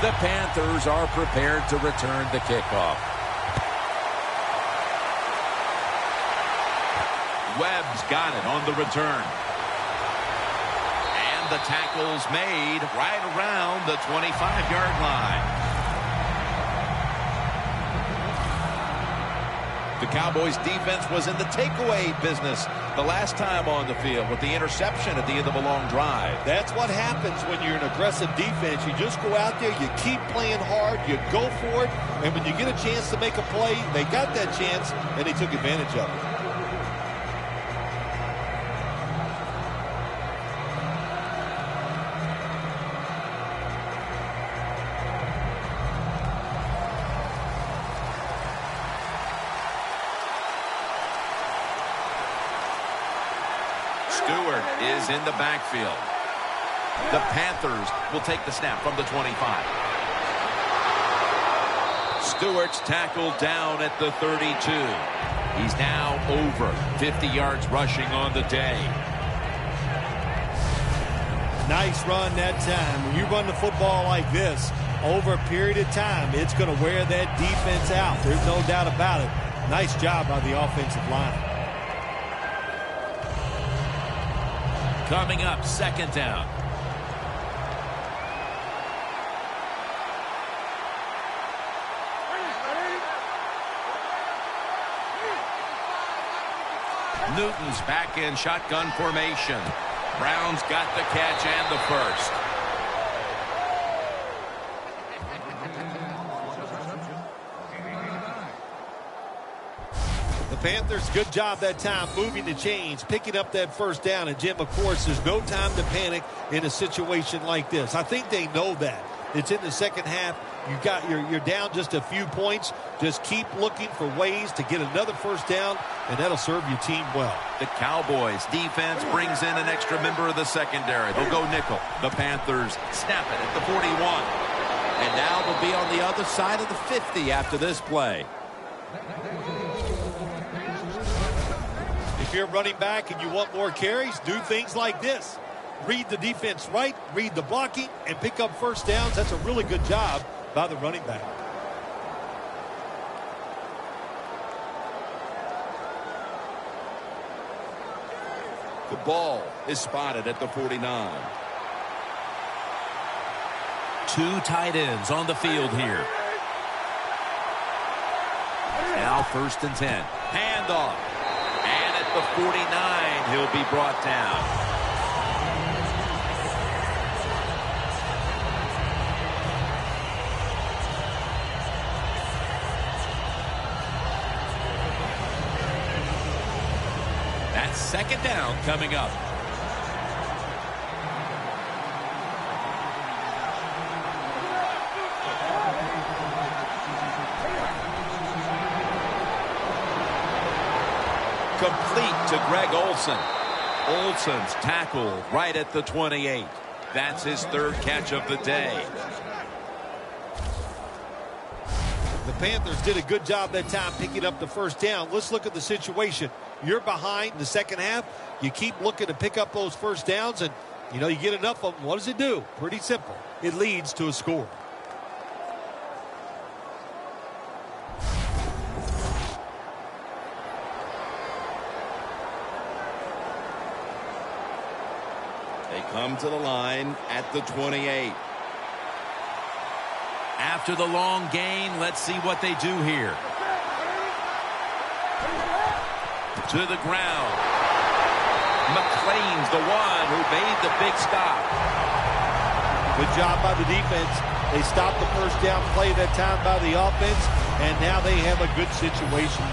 S2: The Panthers are prepared to return the kickoff. Webb's got it on the return. And the tackle's made right around the 25-yard line. The Cowboys defense was in the takeaway business the last time on the field with the interception at the end of a long drive.
S1: That's what happens when you're an aggressive defense. You just go out there, you keep playing hard, you go for it, and when you get a chance to make a play, they got that chance, and they took advantage of it.
S2: Stewart is in the backfield. The Panthers will take the snap from the 25. Stewart's tackled down at the 32. He's now over 50 yards rushing on the day.
S1: Nice run that time. When you run the football like this, over a period of time, it's going to wear that defense out. There's no doubt about it. Nice job by the offensive line.
S2: Coming up, 2nd down. Newton's back in shotgun formation. Brown's got the catch and the first.
S1: Panthers, good job that time moving the chains, picking up that 1st down. And, Jim, of course, there's no time to panic in a situation like this. I think they know that. It's in the second half. You're down just a few points. Just keep looking for ways to get another 1st down, and that'll serve your team well.
S2: The Cowboys defense brings in an extra member of the secondary. They'll go nickel. The Panthers snap it at the 41. And now they'll be on the other side of the 50 after this play.
S1: If you're running back and you want more carries, do things like this. Read the defense right, read the blocking, and pick up 1st downs. That's a really good job by the running back.
S2: The ball is spotted at the 49. 2 tight ends on the field here. Now 1st and 10. Handoff. And at the 49, he'll be brought down. Second down coming up. Complete to Greg Olsen. Olsen's tackle right at the 28. That's his third catch of the day.
S1: The Panthers did a good job that time picking up the first down. Let's look at the situation. You're behind in the second half. You keep looking to pick up those first downs, and you get enough of them. What does it do? Pretty simple. It leads to a score.
S5: They come to the line at the 28.
S2: After the long gain, let's see what they do here. To the ground. McLean's the one who made the big stop.
S1: Good job by the defense. They stopped the first down play that time by the offense, and now they have a good situation.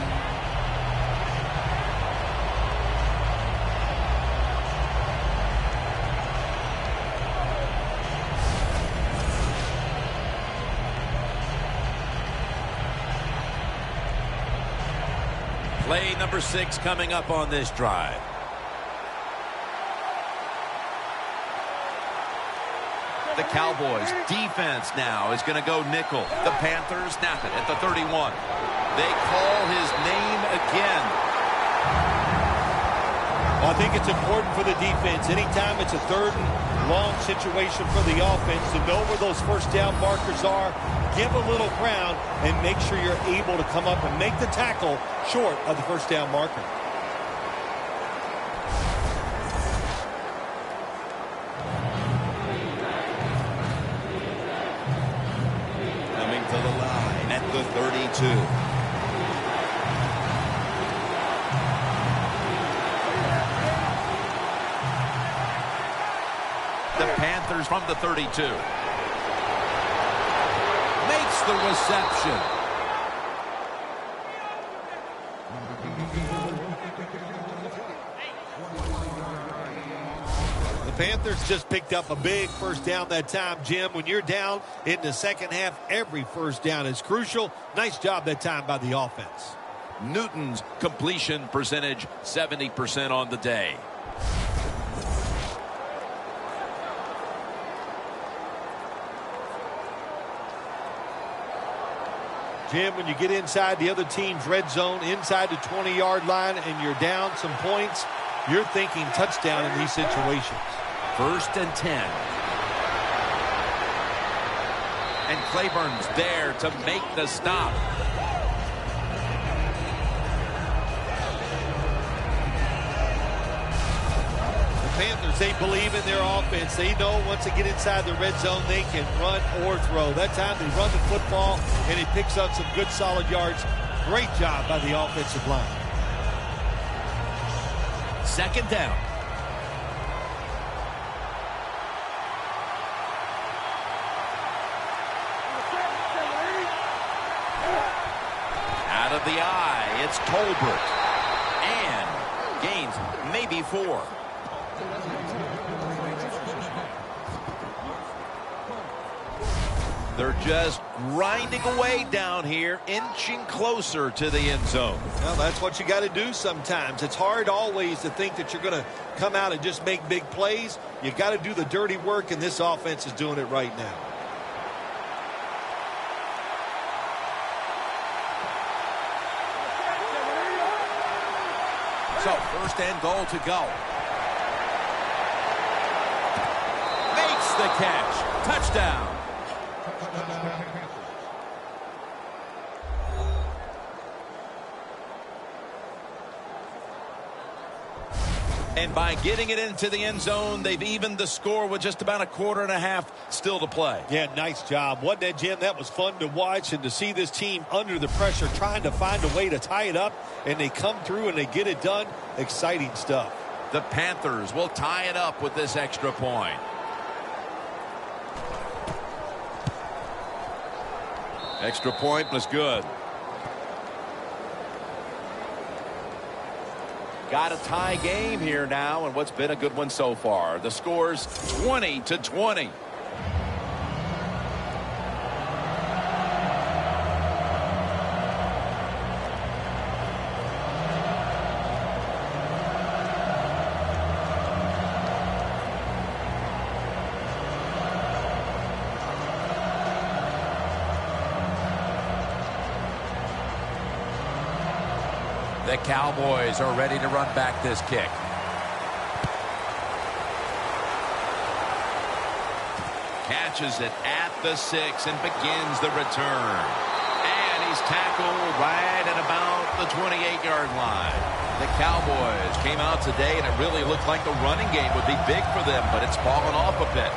S2: Play number 6 coming up on this drive. The Cowboys defense now is going to go nickel. The Panthers snap it at the 31. They call his name again.
S1: Well, I think it's important for the defense. Anytime it's a third and long situation for the offense, to know where those first down markers are, give a little ground, and make sure you're able to come up and make the tackle short of the first down marker.
S5: Coming to the line at the 32.
S2: The Panthers from the 32. Makes the reception.
S1: The Panthers just picked up a big first down that time, Jim. When you're down in the second half, every first down is crucial. Nice job that time by the offense.
S2: Newton's completion percentage, 70% on the day.
S1: Jim, when you get inside the other team's red zone, inside the 20-yard line, and you're down some points, you're thinking touchdown in these situations.
S2: 1st and 10. And Claiborne's there to make the stop.
S1: The Panthers, they believe in their offense. They know once they get inside the red zone, they can run or throw. That time they run the football, and it picks up some good solid yards. Great job by the offensive line.
S2: 2nd down. Out of the eye, it's Tolbert. And gains maybe 4. They're just grinding away down here, inching closer to the end zone.
S1: Well, that's what you got to do sometimes. It's hard always to think that you're going to come out and just make big plays. You got to do the dirty work, and this offense is doing it right now.
S2: So, 1st and goal to go. Makes the catch. Touchdown. And by getting it into the end zone, they've evened the score with just about a quarter and a half still to play.
S1: Yeah, nice job. Wasn't that, Jim? That was fun to watch, and to see this team under the pressure trying to find a way to tie it up, and they come through and they get it done. Exciting stuff.
S2: The Panthers will tie it up with this extra point. Extra point was good. Got a tie game here now, and what's been a good one so far. The score's 20-20. The Cowboys are ready to run back this kick. Catches it at the 6 and begins the return. And he's tackled right at about the 28-yard line. The Cowboys came out today, and it really looked like the running game would be big for them, but it's fallen off a bit.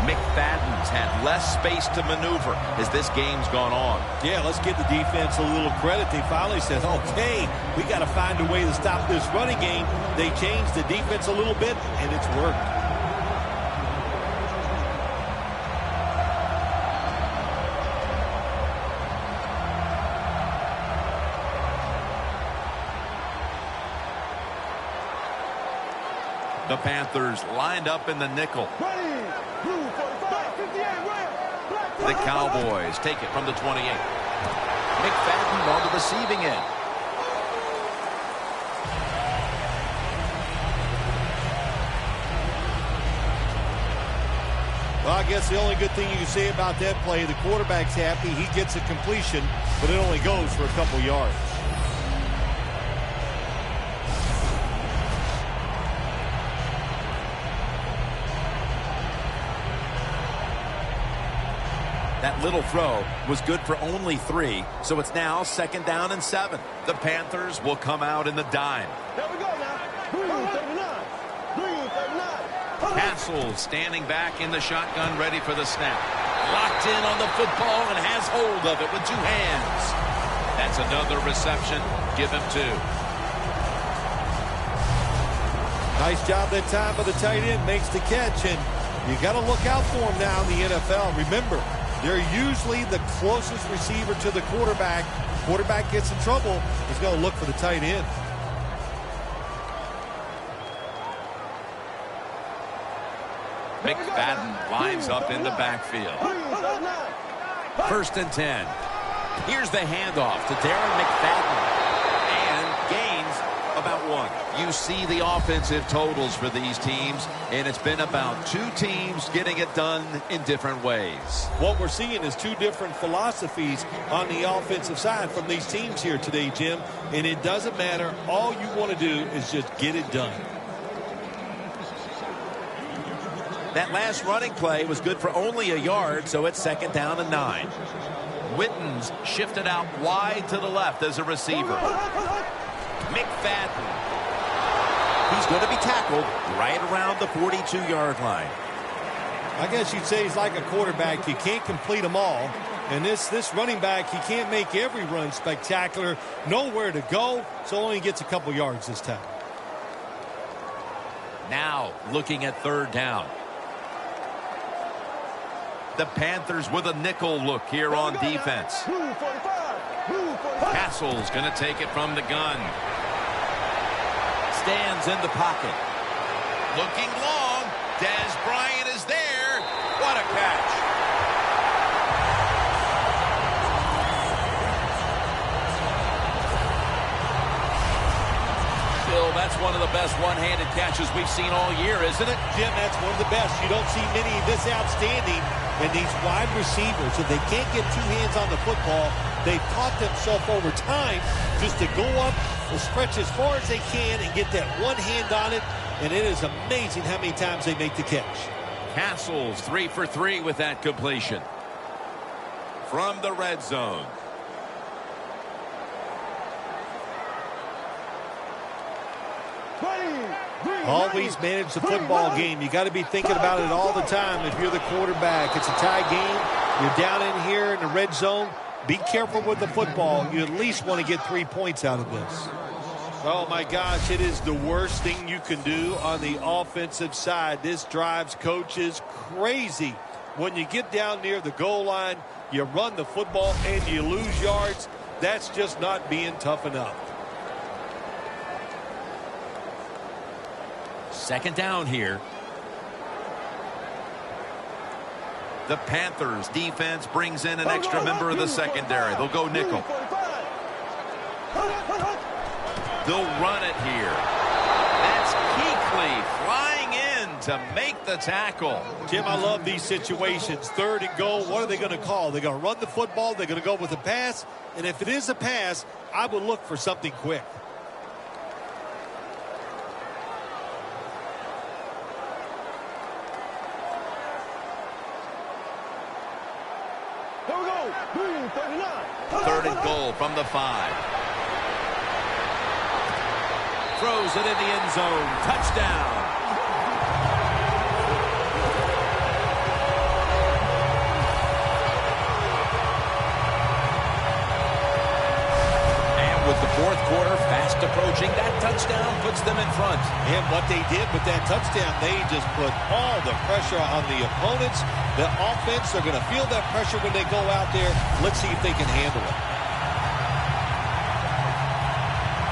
S2: McFadden's had less space to maneuver as this game's gone on.
S1: Yeah, let's give the defense a little credit. They finally said, okay, we got to find a way to stop this running game. They changed the defense a little bit, and it's worked.
S2: The Panthers lined up in the nickel. The Cowboys take it from the 28. McFadden on the receiving end.
S1: Well, I guess the only good thing you can say about that play, the quarterback's happy. He gets a completion, but it only goes for a couple yards.
S2: That little throw was good for only 3, so it's now 2nd down and 7. The Panthers will come out in the dime.
S3: There we go now. Green 39. Green 39.
S2: Castle standing back in the shotgun, ready for the snap. Locked in on the football and has hold of it with 2 hands. That's another reception. Give him 2.
S1: Nice job that time by the tight end. Makes the catch, and you got to look out for him now in the NFL. Remember, they're usually the closest receiver to the quarterback. Quarterback gets in trouble, he's going to look for the tight end.
S2: McFadden lines up in the backfield. 1st and 10. Here's the handoff to Darren McFadden. And gains about 1. You see the offensive totals for these teams, and it's been about 2 teams getting it done in different ways.
S1: What we're seeing is 2 different philosophies on the offensive side from these teams here today, Jim. And it doesn't matter. All you want to do is just get it done.
S2: That last running play was good for only a yard, so it's 2nd down and 9. Witten's shifted out wide to the left as a receiver. McFadden. He's going to be tackled right around the 42-yard line.
S1: I guess you'd say he's like a quarterback. You can't complete them all. And this running back, he can't make every run spectacular. Nowhere to go, so only gets a couple yards this time.
S2: Now looking at 3rd down. The Panthers with a nickel look here on defense. Castle's going to take it from the gun. Stands in the pocket. Looking long. Dez Bryant is there. What a catch. Bill, that's one of the best one-handed catches we've seen all year, isn't it?
S1: Jim, that's one of the best. You don't see many this outstanding. And these wide receivers, if they can't get 2 hands on the football, they've taught themselves over time just to go up and stretch as far as they can and get that one hand on it. And it is amazing how many times they make the catch.
S2: Castle's 3 for 3 with that completion. From the red zone.
S1: Always manage the football game. You got to be thinking about it all the time if you're the quarterback. It's a tie game. You're down in here in the red zone. Be careful with the football. You at least want to get 3 points out of this. Oh, my gosh, it is the worst thing you can do on the offensive side. This drives coaches crazy. When you get down near the goal line, you run the football and you lose yards. That's just not being tough enough.
S2: Second down here. The Panthers defense brings in an extra member of the secondary. They'll go nickel. They'll run it here. That's Kuechly flying in to make the tackle.
S1: Jim, I love these situations. Third and goal, what are they going to call? They're going to run the football. They're going to go with a pass. And if it is a pass, I would look for something quick.
S3: Here we go. 39.
S2: Third and goal from the 5. Throws it in the end zone. Touchdown. And with the fourth quarter fast approaching, that touchdown puts them in front.
S1: And what they did with that touchdown, they just put all the pressure on the opponents. The offense, they're going to feel that pressure when they go out there. Let's see if they can handle it.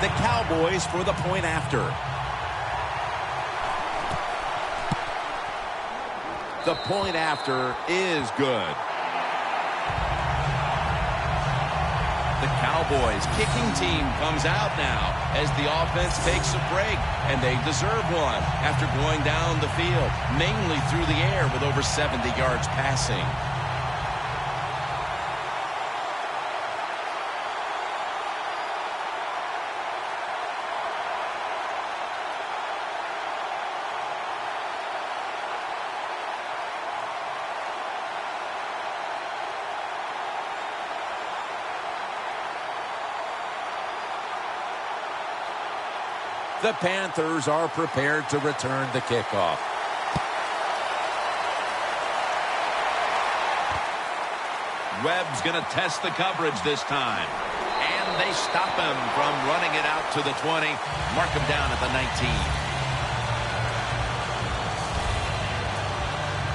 S2: The Cowboys for the point after. The point after is good. The Cowboys kicking team comes out now as the offense takes a break, and they deserve one after going down the field, mainly through the air with over 70 yards passing. The Panthers are prepared to return the kickoff. Webb's going to test the coverage this time. And they stop him from running it out to the 20. Mark him down at the 19.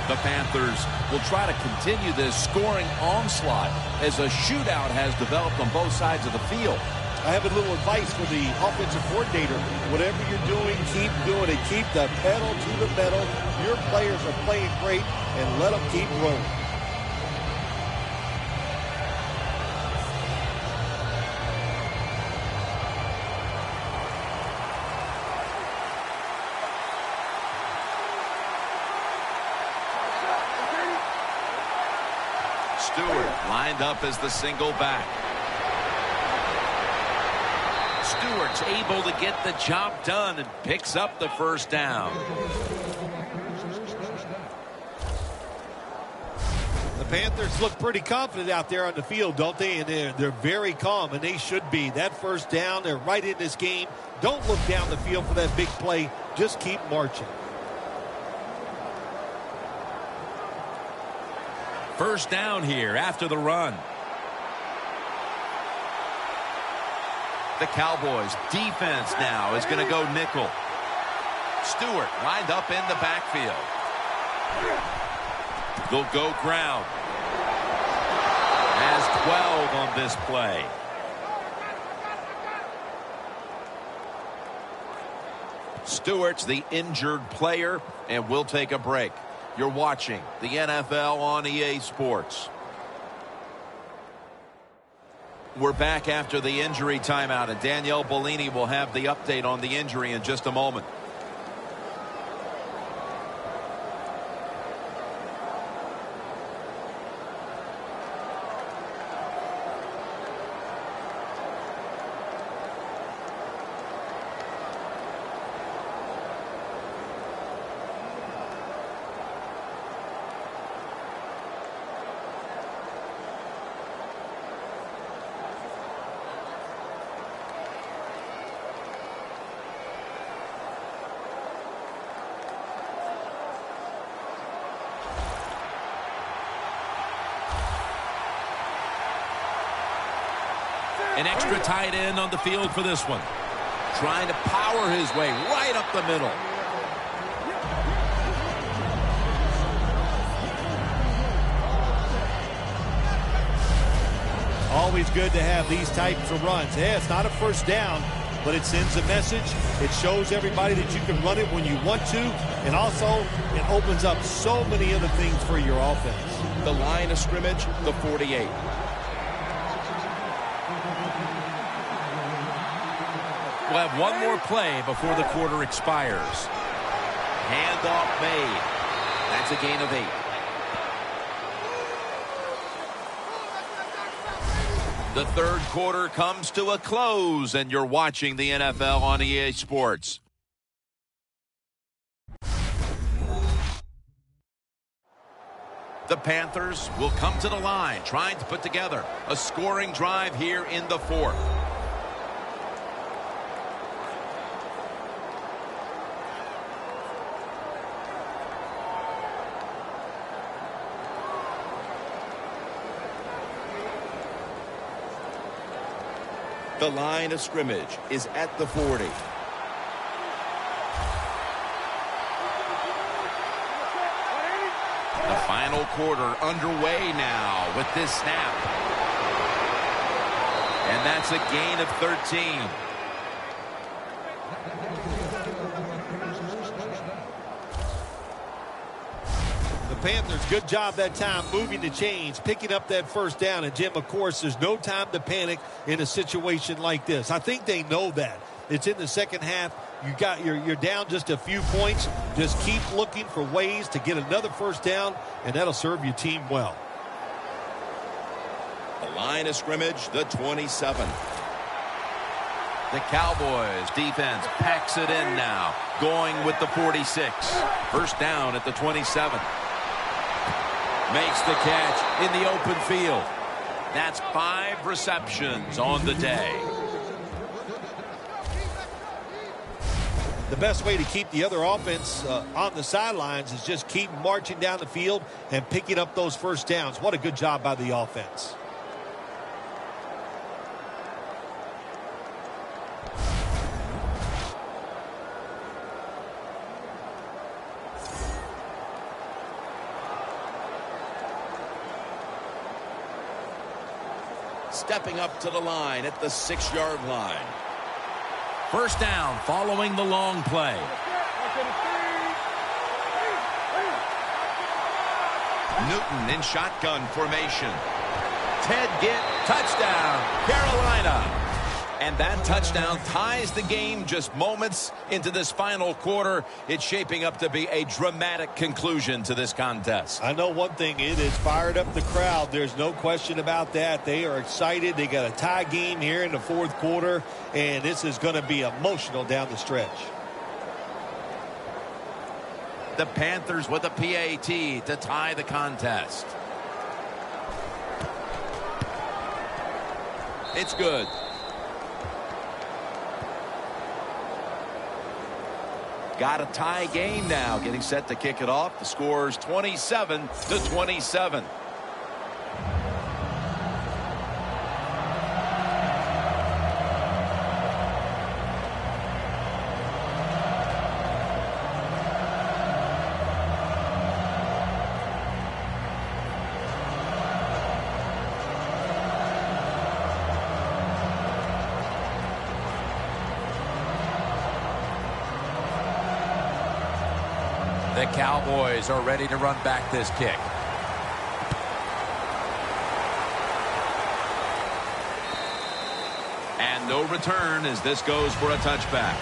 S2: The Panthers will try to continue this scoring onslaught as a shootout has developed on both sides of the field.
S1: I have a little advice for the offensive coordinator. Whatever you're doing, keep doing it. Keep the pedal to the metal. Your players are playing great, and let them keep rolling.
S2: Stewart lined up as the single back. Stewart's able to get the job done and picks up the first down.
S1: The Panthers look pretty confident out there on the field, don't they? And they're very calm, and they should be. That first down, they're right in this game. Don't look down the field for that big play. Just keep marching.
S2: First down here after the run. The Cowboys defense now is going to go nickel. Stewart lined up in the backfield. They'll go ground. Has 12 on this play. Stewart's the injured player, and we'll take a break. You're watching the NFL on EA Sports. We're back after the injury timeout, and Danielle Bellini will have the update on the injury in just a moment. An extra tight end on the field for this one. Trying to power his way right up the middle.
S1: Always good to have these types of runs. Yeah, it's not a first down, but it sends a message. It shows everybody that you can run it when you want to, and also it opens up so many other things for your offense.
S5: The line of scrimmage, the 48.
S2: We'll have one more play before the quarter expires.
S5: Handoff made. That's a gain of 8.
S2: The third quarter comes to a close, and you're watching the NFL on EA Sports. The Panthers will come to the line, trying to put together a scoring drive here in the fourth.
S5: The line of scrimmage is at the 40.
S2: The final quarter underway now with this snap. And that's a gain of 13.
S1: The Panthers, good job that time moving the chains, picking up that first down. And, Jim, of course, there's no time to panic in a situation like this. I think they know that. It's in the second half. You're down just a few points. Just keep looking for ways to get another first down, and that'll serve your team well.
S5: The line of scrimmage, the 27.
S2: The Cowboys defense packs it in now, going with the 46. First down at the 27. Makes the catch in the open field. That's 5 receptions on the day.
S1: The best way to keep the other offense on the sidelines is just keep marching down the field and picking up those first downs. What a good job by the offense.
S5: Stepping up to the line at the 6-yard line.
S2: First down following the long play.
S5: Newton in shotgun formation.
S2: Ted Ginn, touchdown, Carolina.
S5: And that touchdown ties the game just moments into this final quarter. It's shaping up to be a dramatic conclusion to this contest.
S1: I know one thing, it has fired up the crowd. There's no question about that. They are excited. They got a tie game here in the fourth quarter, and this is going to be emotional down the stretch.
S2: The Panthers with a PAT to tie the contest.
S5: It's good. Got a tie game now, getting set to kick it off. The score's 27-27.
S2: The Cowboys are ready to run back this kick.
S5: And no return as this goes for a touchback.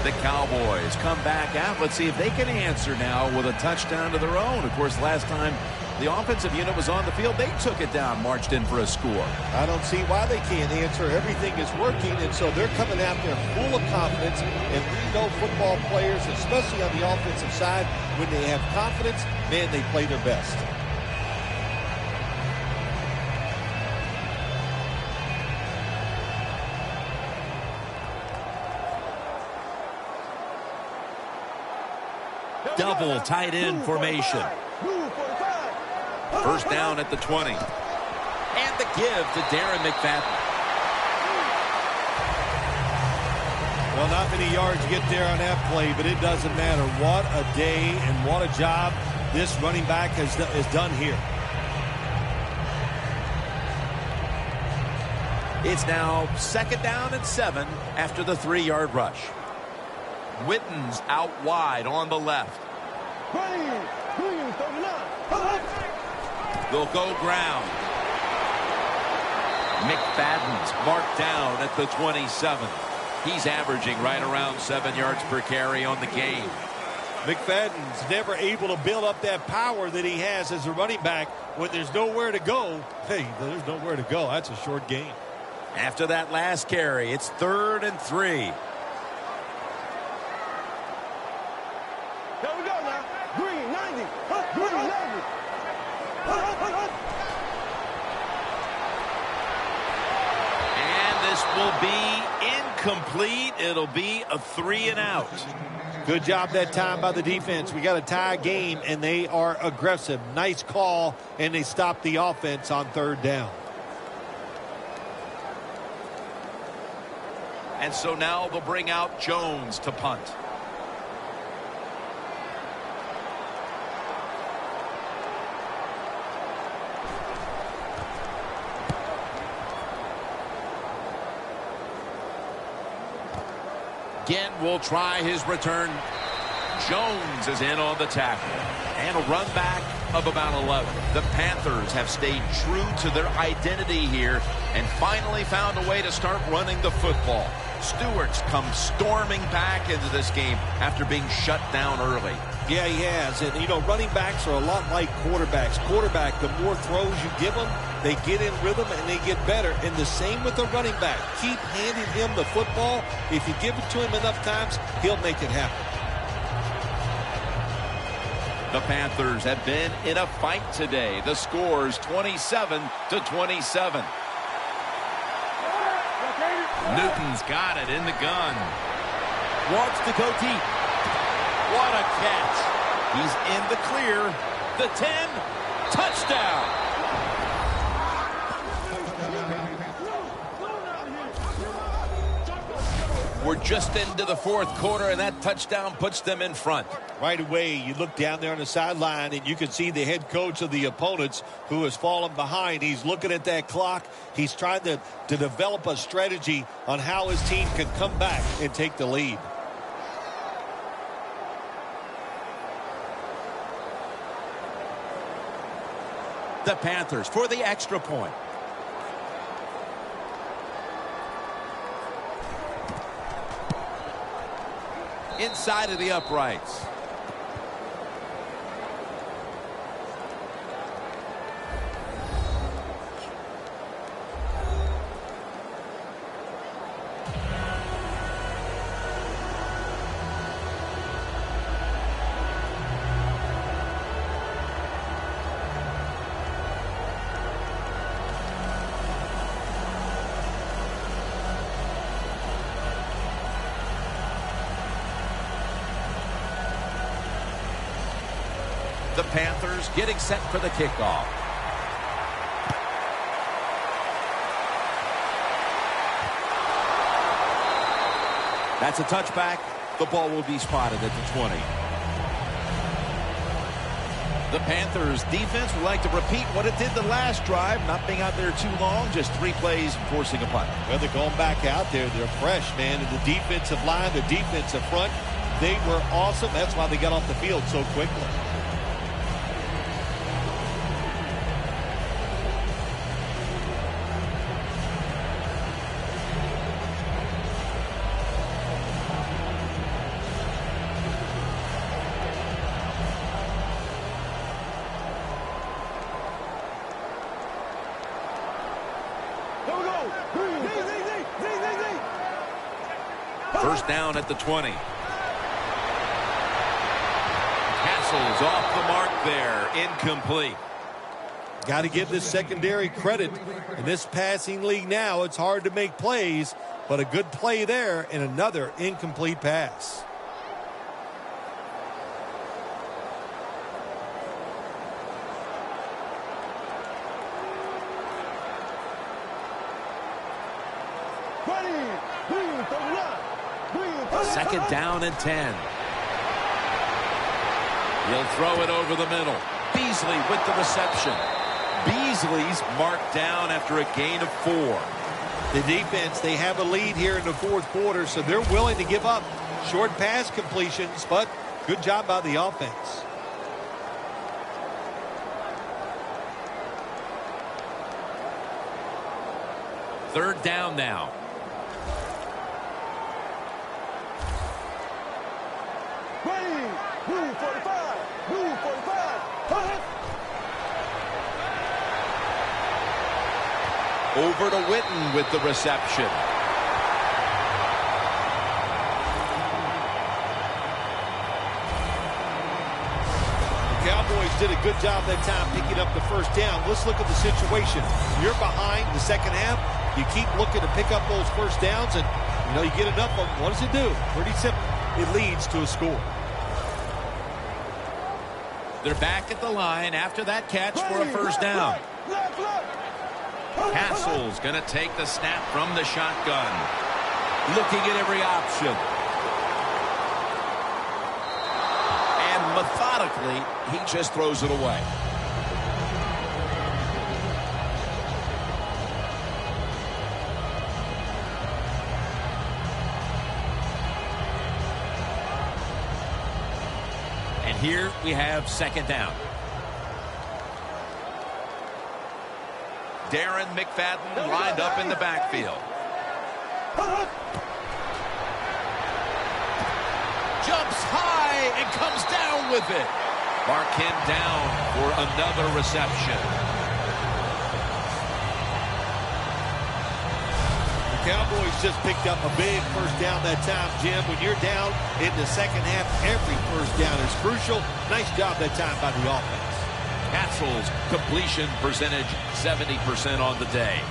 S5: The Cowboys come back out. Let's see if they can answer now with a touchdown to their own. Of course, last time the offensive unit was on the field, they took it down, marched in for a score.
S1: I don't see why they can't answer. Everything is working, and so they're coming out there full of confidence. And we know football players, especially on the offensive side, when they have confidence, man, they play their best.
S2: Double tight end formation.
S5: First down at the 20.
S2: And the give to Darren McFadden.
S1: Well, not many yards to get there on that play, but it doesn't matter. What a day and what a job this running back has done here.
S2: It's now 2nd down and 7 after the 3-yard rush. Witten's out wide on the left. They'll go ground. McFadden's marked down at the 27. He's averaging right around 7 yards per carry on the game.
S1: McFadden's never able to build up that power that he has as a running back when there's nowhere to go. Hey, there's nowhere to go. That's a short game.
S2: After that last carry, it's 3rd and 3.
S3: Here we go now. Green, 90. Green, 90.
S2: And this will be incomplete. It'll be a 3 and out.
S1: Good job that time by the defense. We got a tie game, and they are aggressive. Nice call, and they stop the offense on 3rd down.
S2: And so now they'll bring out Jones to punt. Again, will try his return. Jones is in on the tackle. And a run back of about 11. The Panthers have stayed true to their identity here and finally found a way to start running the football. Stewart's come storming back into this game after being shut down early.
S1: Yeah, he has. And, you know, running backs are a lot like quarterbacks. Quarterback, the more throws you give them, they get in rhythm and they get better. And the same with the running back. Keep handing him the football. If you give it to him enough times, he'll make it happen.
S2: The Panthers have been in a fight today. The score's 27-27. Newton's got it in the gun. Wants to go deep. What a catch. He's in the clear. The 10. Touchdown. We're just into the 4th quarter, and that touchdown puts them in front.
S1: Right away, you look down there on the sideline, and you can see the head coach of the opponents who has fallen behind. He's looking at that clock. He's trying to develop a strategy on how his team can come back and take the lead.
S2: The Panthers for the extra point. Inside of the uprights. The Panthers getting set for the kickoff. That's a touchback. The ball will be spotted at the 20. The Panthers defense would like to repeat what it did the last drive, not being out there too long, just 3 plays and forcing a punt.
S1: Well, they're going back out there. They're fresh, man. And the defensive line, the defensive front, they were awesome. That's why they got off the field so quickly.
S2: First down at the 20. Castle's off the mark there. Incomplete.
S1: Got to give this secondary credit. In this passing league now, it's hard to make plays, but a good play there and another incomplete pass.
S2: Second down and 10. He'll throw it over the middle. Beasley with the reception. Beasley's marked down after a gain of 4.
S1: The defense, they have a lead here in the fourth quarter, so they're willing to give up short pass completions, but good job by the offense.
S2: Third down now.
S3: Ready. Move 45. Move 45. Hut.
S2: Over to Witten with the reception.
S1: The Cowboys did a good job that time picking up the first down. Let's look at the situation. You're behind the second half. You keep looking to pick up those first downs, and you get enough of them. What does it do? Pretty simple. It leads to a score.
S2: They're back at the line after that catch for a first down. Castle's going to take the snap from the shotgun. Looking at every option. And methodically, he just throws it away. And here we have second down. Darren McFadden lined up in the backfield. Jumps high and comes down with it. Markin down for another reception.
S1: The Cowboys just picked up a big first down that time, Jim. When you're down in the second half, every first down is crucial. Nice job that time by the offense.
S2: Castle's completion percentage 70% on the day.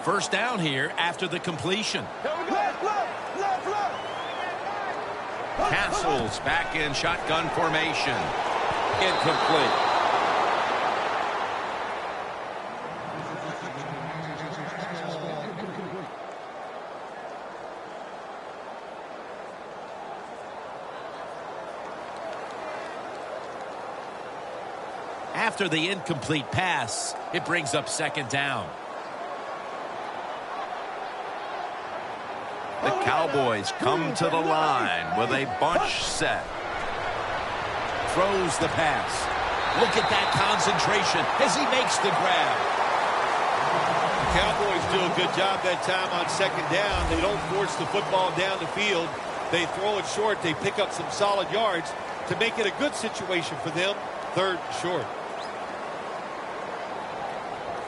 S2: First down here after the completion. Castle's back in shotgun formation. Incomplete. After the incomplete pass, it brings up second down. The Cowboys come to the line with a bunch set. Throws the pass. Look at that concentration as he makes the grab.
S1: The Cowboys do a good job that time on second down. They don't force the football down the field. They throw it short. They pick up some solid yards to make it a good situation for them. Third and short.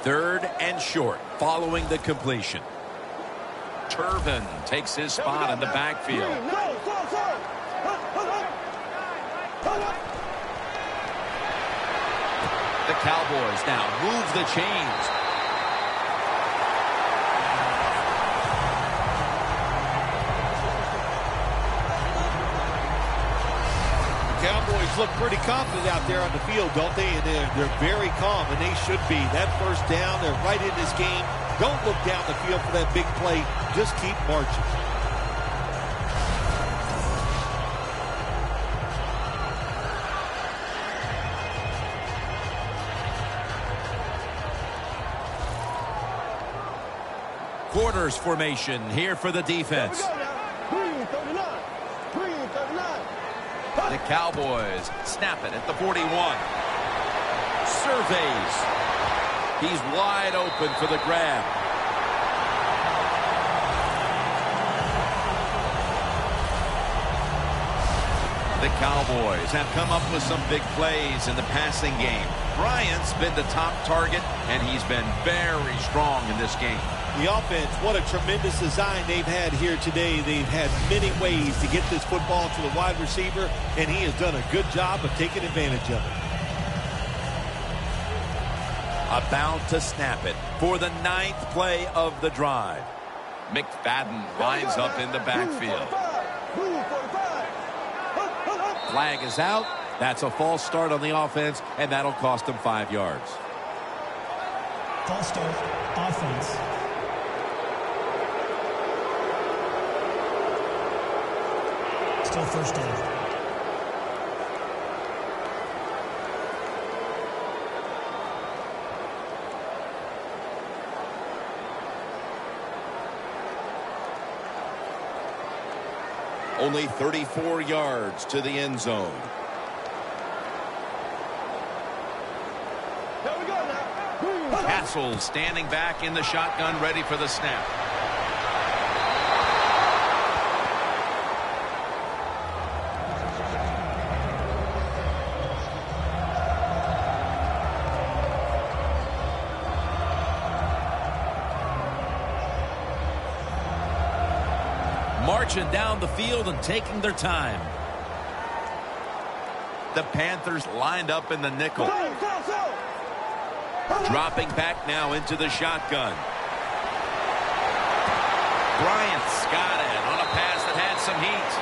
S2: Third and short following the completion. Turbin takes his spot in the backfield. The Cowboys now move the chains.
S1: Cowboys look pretty confident out there on the field, don't they? And they're very calm, and they should be. That first down, they're right in this game. Don't look down the field for that big play. Just keep marching.
S2: Quarters formation here for the defense.
S3: Green 39. Green 39.
S2: The Cowboys snap it at the 41. Surveys. He's wide open for the grab. The Cowboys have come up with some big plays in the passing game. Bryant's been the top target, and he's been very strong in this game.
S1: The offense, what a tremendous design they've had here today. They've had many ways to get this football to the wide receiver, and he has done a good job of taking advantage of it.
S2: About to snap it for the 9th play of the drive. McFadden lines up in the backfield. Flag is out. That's a false start on the offense, and that'll cost them 5 yards.
S4: False start, offense. Still first down.
S5: Only 34 yards to the end zone.
S3: Here we go now.
S2: Castle standing back in the shotgun, ready for the snap. Marching down the field and taking their time. The Panthers lined up in the nickel. Dropping back now into the shotgun. Bryant's got it on a pass that had some heat.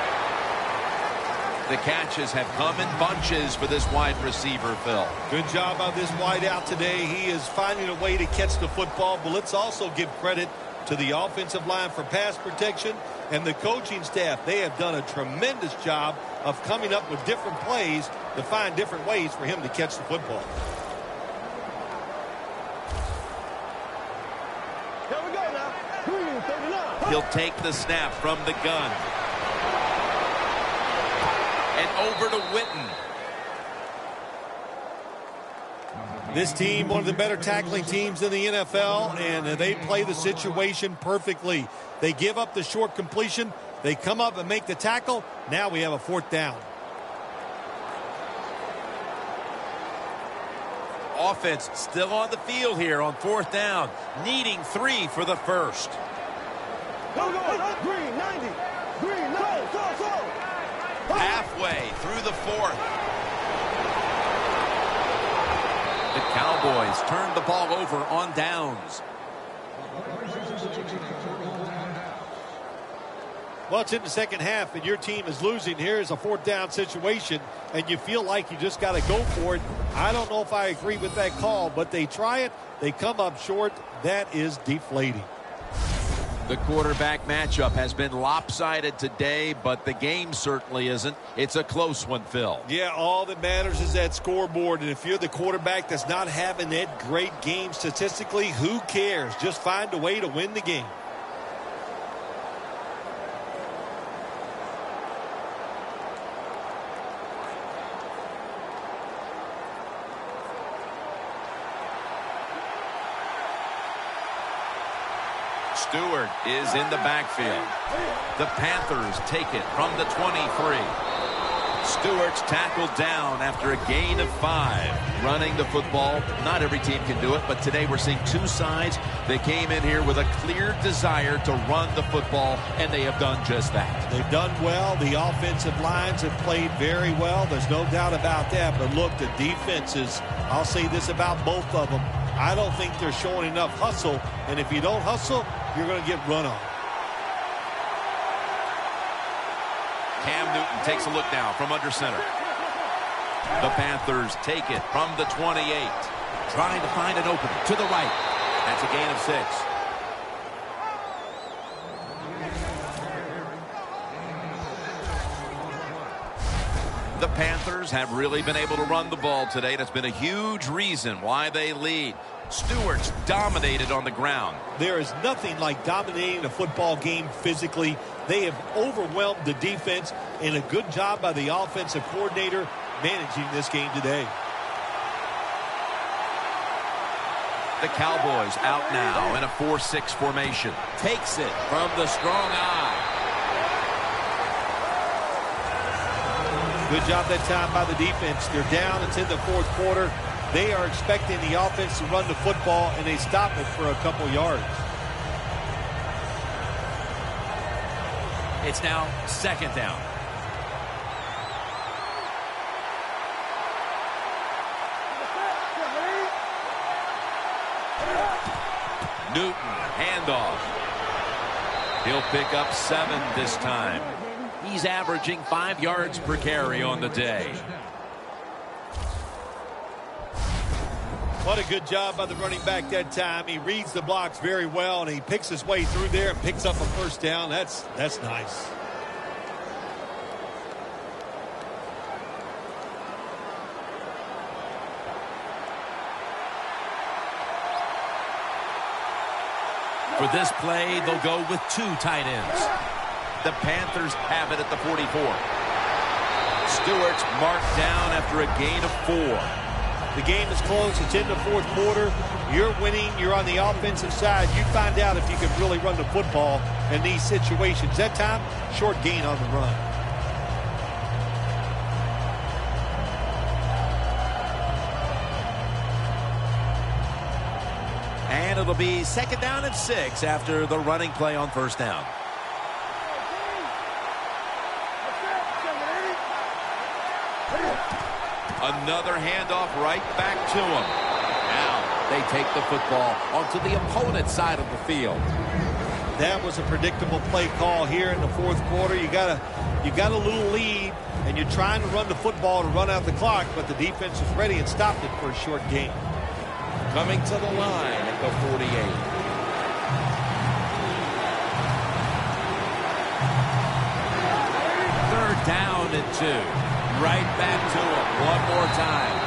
S2: The catches have come in bunches for this wide receiver, Phil.
S1: Good job by this wide out today. He is finding a way to catch the football, but let's also give credit to the offensive line for pass protection and the coaching staff. They have done a tremendous job of coming up with different plays to find different ways for him to catch the football.
S3: Here we go now. 39.
S2: He'll take the snap from the gun. And over to Witten.
S1: This team, one of the better tackling teams in the NFL, and they play the situation perfectly. They give up the short completion. They come up and make the tackle. Now we have a 4th down.
S2: Offense still on the field here on 4th down. Needing 3 for the first.
S3: Here we go. Green 90. Green 90.
S2: Halfway through the 4th. The Cowboys turn the ball over on downs.
S1: Well, it's in the second half, and your team is losing. Here's a 4th down situation, and you feel like you just got to go for it. I don't know if I agree with that call, but they try it. They come up short. That is deflating.
S2: The quarterback matchup has been lopsided today, but the game certainly isn't. It's a close one, Phil.
S1: Yeah, all that matters is that scoreboard, and if you're the quarterback that's not having that great game statistically, who cares? Just find a way to win the game.
S2: Stewart is in the backfield. The Panthers take it from the 23. Stewart's tackled down after a gain of 5. Running the football, not every team can do it, but today we're seeing two sides that came in here with a clear desire to run the football, and they have done just that.
S1: They've done well. The offensive lines have played very well. There's no doubt about that. But look, the defenses, I'll say this about both of them. I don't think they're showing enough hustle, and if you don't hustle, you're going to get run on.
S2: Cam Newton takes a look now from under center. The Panthers take it from the 28. Trying to find an opening to the right. That's a gain of 6. The Panthers have really been able to run the ball today. That's been a huge reason why they lead. Stewart's dominated on the ground.
S1: There is nothing like dominating a football game physically. They have overwhelmed the defense, and a good job by the offensive coordinator managing this game today.
S2: The Cowboys out now in a 4-6 formation. Takes it from the strong eye.
S1: Good job that time by the defense. They're down. It's in the 4th quarter. They are expecting the offense to run the football, and they stop it for a couple yards.
S2: It's now 2nd down. Newton, handoff. He'll pick up 7 this time. He's averaging 5 yards per carry on the day.
S1: What a good job by the running back that time. He reads the blocks very well, and he picks his way through there and picks up a 1st down. That's nice.
S2: For this play, they'll go with 2 tight ends. The Panthers have it at the 44. Stewart's marked down after a gain of 4.
S1: The game is close. It's in the fourth quarter. You're winning. You're on the offensive side. You find out if you can really run the football in these situations. That time, short gain on the run.
S2: And it'll be 2nd down and 6 after the running play on 1st down. Another handoff right back to him. Now they take the football onto the opponent's side of the field.
S1: That was a predictable play call here in the fourth quarter. You got a little lead, and you're trying to run the football to run out the clock, but the defense was ready and stopped it for a short gain.
S2: Coming to the line at the 48. Third down and 2. Right back to him one more time.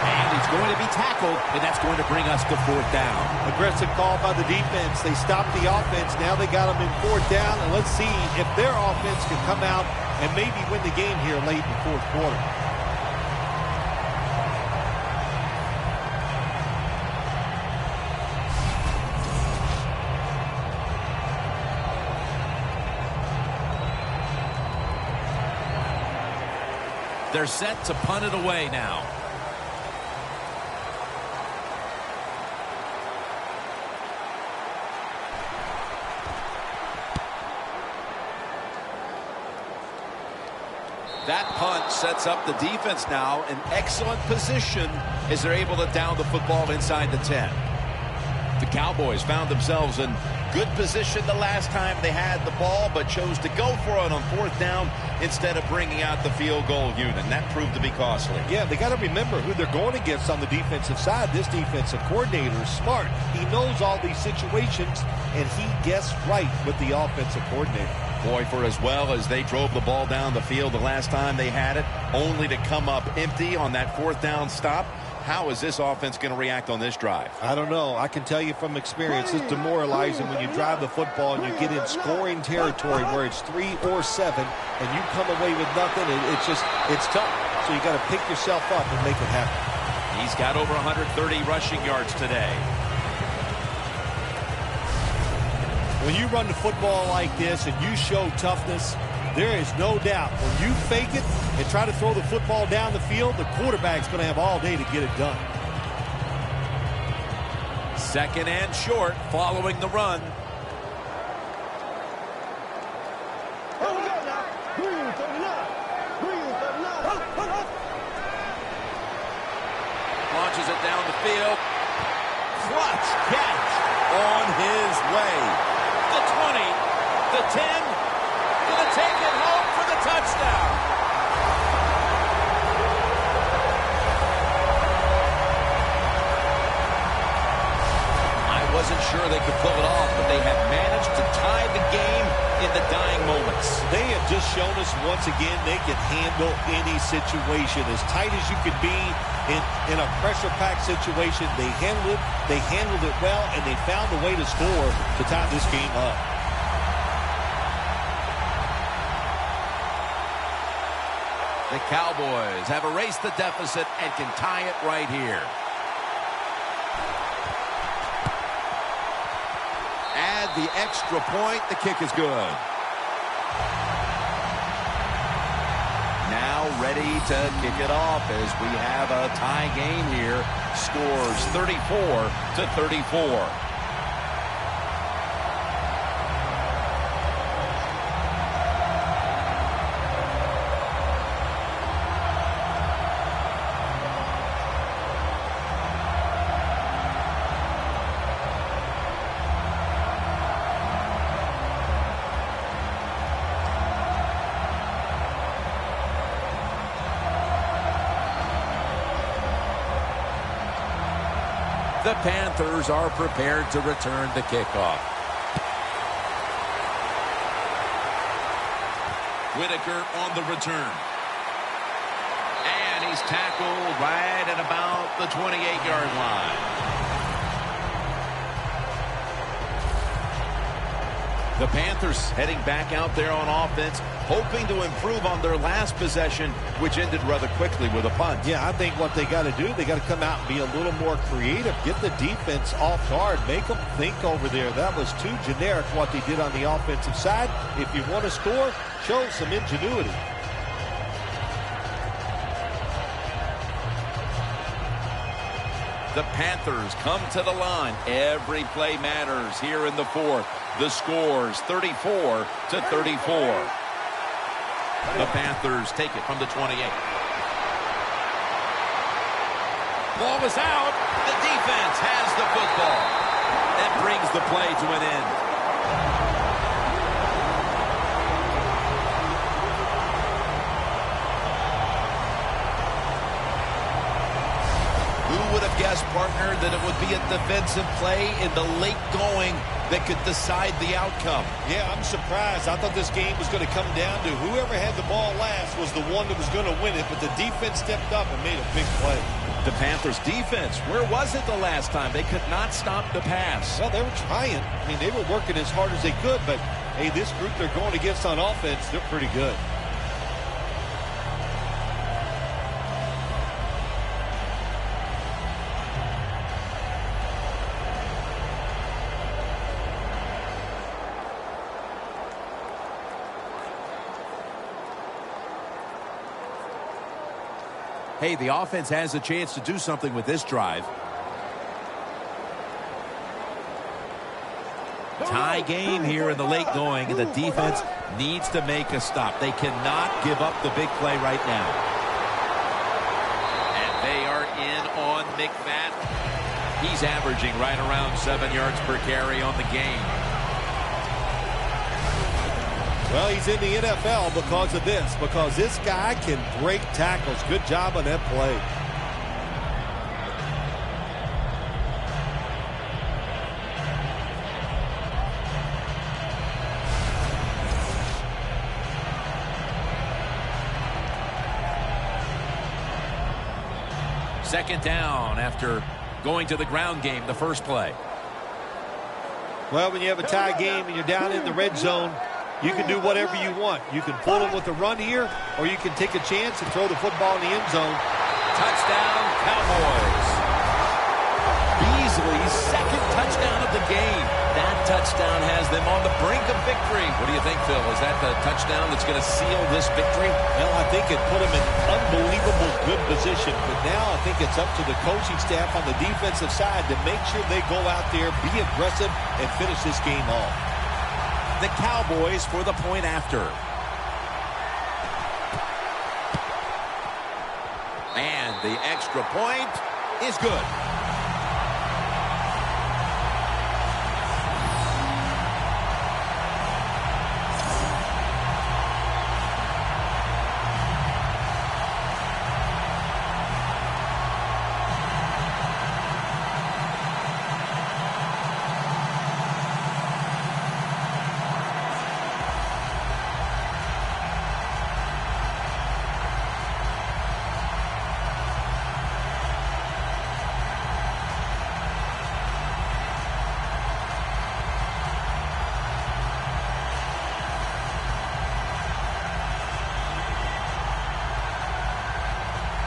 S2: And he's going to be tackled, and that's going to bring us to 4th down.
S1: Aggressive call by the defense. They stopped the offense. Now they got them in 4th down, and let's see if their offense can come out and maybe win the game here late in the fourth quarter.
S2: They're set to punt it away now. That punt sets up the defense now in excellent position as they're able to down the football inside the 10.
S5: The Cowboys found themselves in good position the last time they had the ball, but chose to go for it on 4th down instead of bringing out the field goal unit, and that proved to be costly.
S1: Yeah, they got to remember who they're going against on the defensive side. This defensive coordinator is smart. He knows all these situations, and he guessed right with the offensive coordinator.
S5: Boy, for as well as they drove the ball down the field the last time they had it, only to come up empty on that 4th down stop. How is this offense going to react on this drive?
S1: I don't know. I can tell you from experience, it's demoralizing when you drive the football and you get in scoring territory where it's 3 or 7 and you come away with nothing. It's tough. So you got to pick yourself up and make it happen.
S2: He's got over 130 rushing yards today.
S1: When you run the football like this and you show toughness, there is no doubt when you fake it and try to throw the football down the field, the quarterback's going to have all day to get it done.
S2: 2nd and short following the run. Launches it down the field. Clutch catch on his way. The 20, the 10, gonna take it home for the touchdown. I wasn't sure they could pull it off, but they have managed to tie the game in the dying moments.
S1: They have just shown us once again they can handle any situation. As tight as you can be in a pressure-packed situation, they handled it well, and they found a way to score to tie this game up.
S2: The Cowboys have erased the deficit and can tie it right here. Add the extra point. The kick is good. Now ready to kick it off as we have a tie game here. Scores 34-34. The Panthers are prepared to return the kickoff. Whitaker on the return. And he's tackled right at about the 28-yard line.
S5: The Panthers heading back out there on offense, hoping to improve on their last possession, which ended rather quickly with a punt.
S1: Yeah, I think what they got to do, they got to come out and be a little more creative. Get the defense off guard. Make them think over there. That was too generic what they did on the offensive side. If you want to score, show some ingenuity.
S2: The Panthers come to the line. Every play matters here in the fourth. The score's 34-34. The Panthers take it from the 28. Ball is out. The defense has the football. That brings the play to an end. Who would have guessed, partner, that it would be a defensive play in the late going that could decide the outcome?
S1: Yeah, I'm surprised. I thought this game was going to come down to whoever had the ball last was the one that was going to win it, but the defense stepped up and made a big play.
S2: The Panthers defense, where was it the last time? They could not stop the pass.
S1: Well, they were trying. I mean, they were working as hard as they could, but, hey, this group they're going against on offense, they're pretty good.
S2: Hey, the offense has a chance to do something with this drive. Tie game here in the late going, and the defense needs to make a stop. They cannot give up the big play right now. And they are in on McFadden. He's averaging right around 7 yards per carry on the game.
S1: Well, he's in the NFL because of this, because this guy can break tackles. Good job on that play.
S2: Second down after going to the ground game the first play.
S1: Well, when you have a tie game and you're down in the red zone, you can do whatever you want. You can pull them with a run here, or you can take a chance and throw the football in the end zone.
S2: Touchdown, Cowboys. Beasley's second touchdown of the game. That touchdown has them on the brink of victory. What do you think, Phil? Is that the touchdown that's going to seal this victory?
S1: Well, I think it put them in unbelievable good position. But now I think it's up to the coaching staff on the defensive side to make sure they go out there, be aggressive, and finish this game off.
S2: The Cowboys for the point after. And the extra point is good.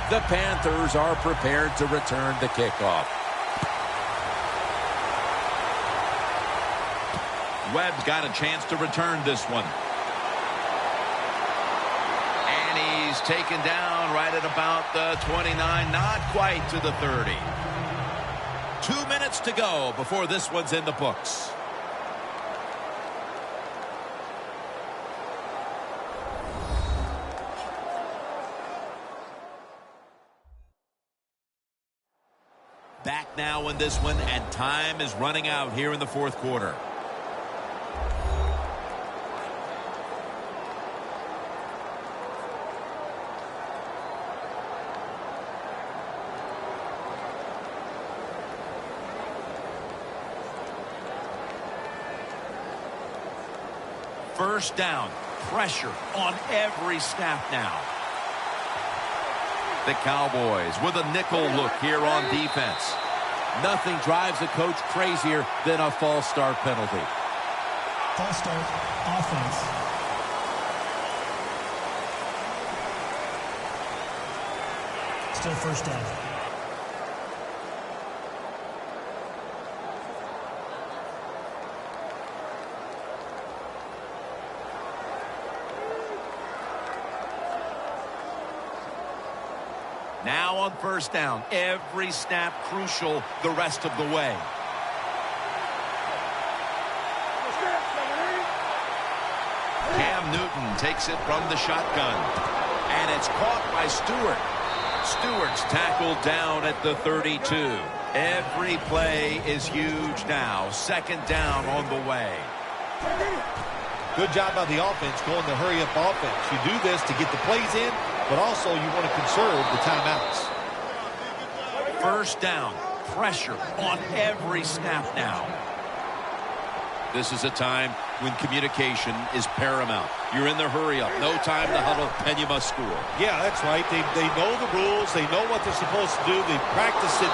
S2: The Panthers are prepared to return the kickoff. Webb's got a chance to return this one. And he's taken down right at about the 29, not quite to the 30. 2 minutes to go before this one's in the books. Back now in this one, and time is running out here in the fourth quarter. First down, pressure on every snap now. The Cowboys with a nickel look here on defense. Nothing drives a coach crazier than a false start penalty.
S4: False start, offense. Still first down.
S2: Now on first down, every snap crucial the rest of the way. Cam Newton takes it from the shotgun, and it's caught by Stewart. Stewart's tackled down at the 32. Every play is huge now. Second down on the way.
S1: Good job by the offense going the hurry-up offense. You do this to get the plays in, but also you want to conserve the timeouts.
S2: First down, pressure on every snap now. This is a time when communication is paramount. You're in the hurry-up, no time to huddle, and you must score.
S1: Yeah, that's right. They know the rules. They know what they're supposed to do. They practice it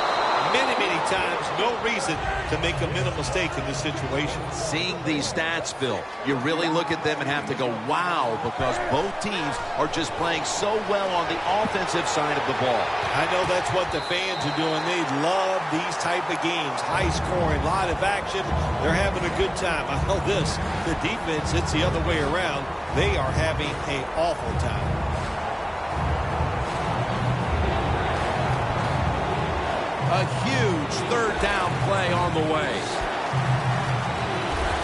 S1: many, many times. No reason to make a mental mistake in this situation.
S2: Seeing these stats, Bill, you really look at them and have to go, wow, because both teams are just playing so well on the offensive side of the ball.
S1: I know that's what the fans are doing. They love these type of games. High scoring, a lot of action. They're having a good time. I know this. The defense, it's the other way around. They are having an awful time.
S2: A huge third down play on the way.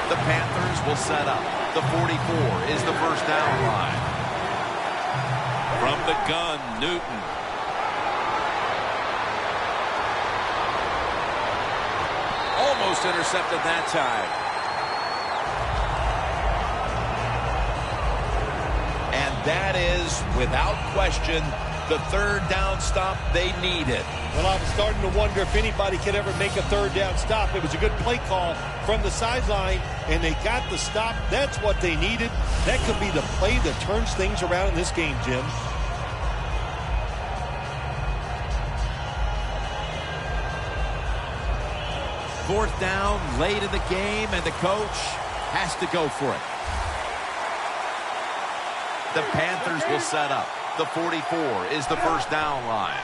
S2: The Panthers will set up. The 44 is the first down line. From the gun, Newton. Almost intercepted that time. And that is, without question, the third down stop they needed.
S1: Well, I was starting to wonder if anybody could ever make a third down stop. It was a good play call from the sideline, and they got the stop. That's what they needed. That could be the play that turns things around in this game, Jim.
S2: Fourth down, late in the game, and the coach has to go for it. The Panthers will set up. The 44 is the first down line.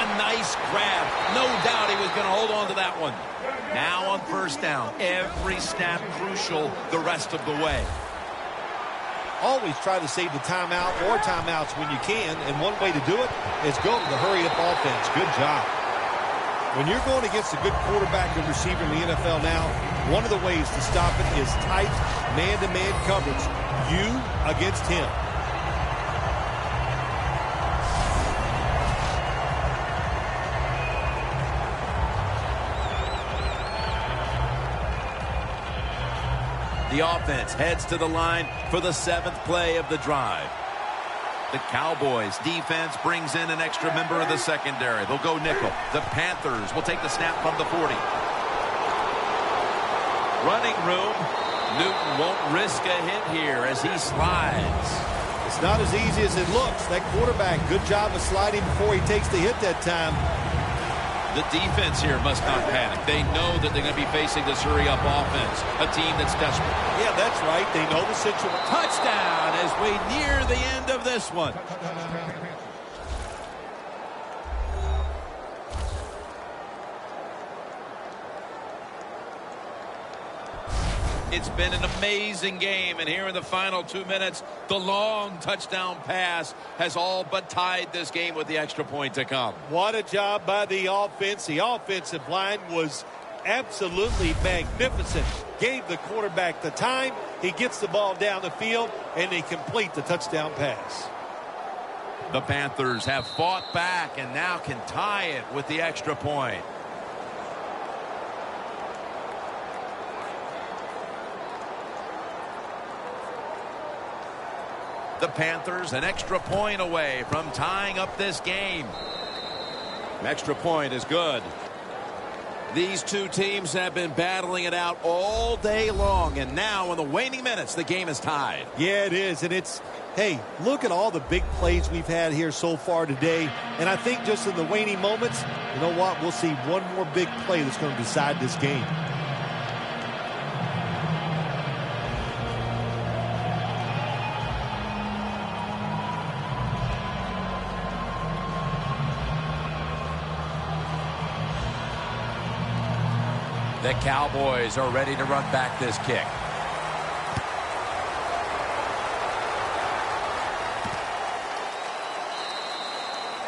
S2: A nice grab. No doubt he was going to hold on to that one. Now on first down, every snap crucial the rest of the way.
S1: Always try to save the timeout or timeouts when you can, and one way to do it is go to the hurry-up offense. Good job. When you're going against a good quarterback and receiver in the NFL now, one of the ways to stop it is tight man-to-man coverage. You against him.
S2: The offense heads to the line for the 7th play of the drive. The Cowboys defense brings in an extra member of the secondary. They'll go nickel. The Panthers will take the snap from the 40. Running room. Newton won't risk a hit here as he slides.
S1: It's not as easy as it looks. That quarterback, good job of sliding before he takes the hit that time.
S2: The defense here must not panic. They know that they're going to be facing this hurry-up offense, a team that's desperate.
S1: Yeah, that's right. They know the situation.
S2: Touchdown as we near the end of this one. It's been an amazing game, and here in the final 2 minutes, the long touchdown pass has all but tied this game with the extra point to come.
S1: What a job by the offense. The offensive line was absolutely magnificent. Gave the quarterback the time. He gets the ball down the field, and they complete the touchdown pass.
S2: The Panthers have fought back and now can tie it with the extra point. The Panthers an extra point away from tying up this game. Extra point is good. These two teams have been battling it out all day long, and now in the waning minutes, the game is tied.
S1: Yeah, it is, and it's, hey, look at all the big plays we've had here so far today, and I think just in the waning moments, you know what, we'll see one more big play that's going to decide this game.
S2: The Cowboys are ready to run back this kick.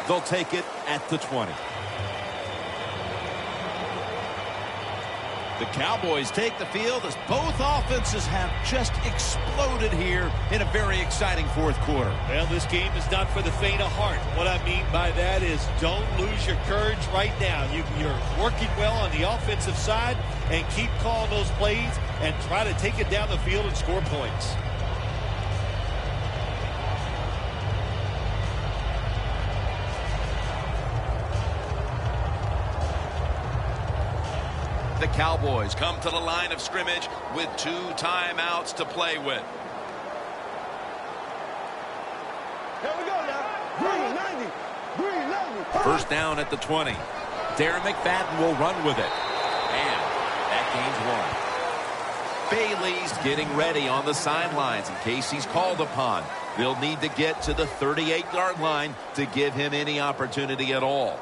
S5: They'll take it at the 20. The Cowboys take the field as both offenses have just exploded here in a very exciting fourth quarter.
S1: Well, this game is not for the faint of heart. What I mean by that is don't lose your courage right now. You're working well on the offensive side, and keep calling those plays and try to take it down the field and score points.
S2: The Cowboys come to the line of scrimmage with 2 timeouts to play with.
S3: Here we go now. Green 90. Green 90.
S2: First down at the 20. Darren McFadden will run with it. And that gains 1. Bailey's getting ready on the sidelines in case he's called upon. They'll need to get to the 38-yard line to give him any opportunity at all.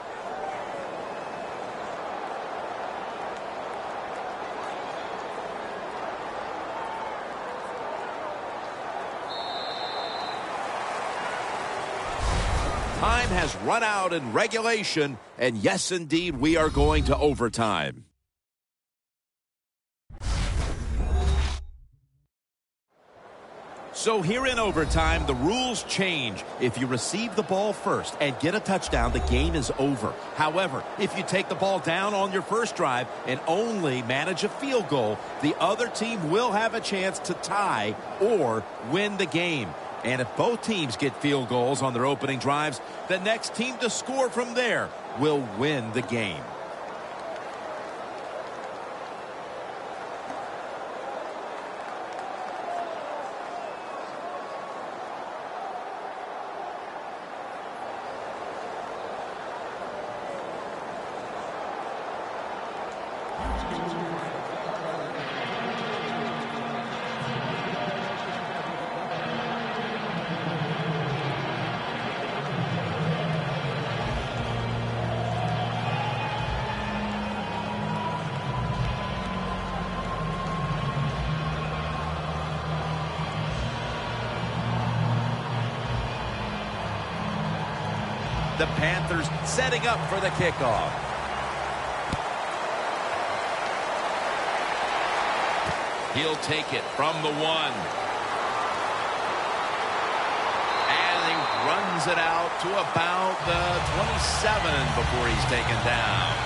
S2: Time has run out in regulation, and yes, indeed, we are going to overtime. So here in overtime, the rules change. If you receive the ball first and get a touchdown, the game is over. However, if you take the ball down on your first drive and only manage a field goal, the other team will have a chance to tie or win the game. And if both teams get field goals on their opening drives, the next team to score from there will win the game. The Panthers setting up for the kickoff. He'll take it from the 1. And he runs it out to about the 27 before he's taken down.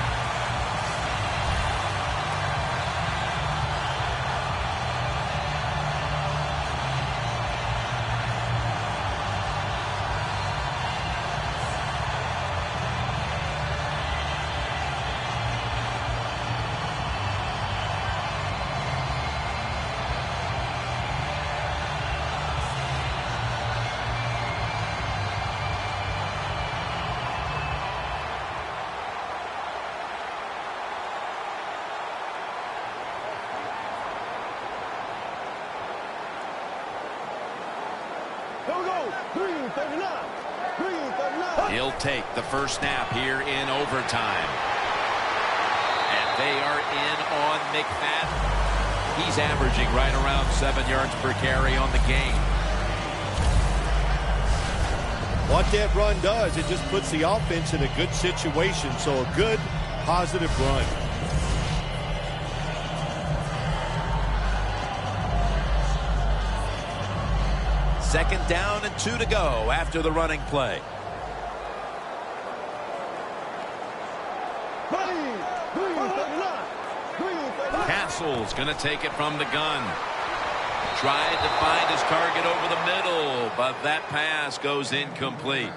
S3: Here we go. Green 39. Green 39.
S2: He'll take the first snap here in overtime. And they are in on McFadden. He's averaging right around 7 yards per carry on the game.
S1: What that run does, it just puts the offense in a good situation. So a good, positive run.
S2: Second down and 2 to go after the running play. Castle's going to take it from the gun. Tried to find his target over the middle, but that pass goes incomplete.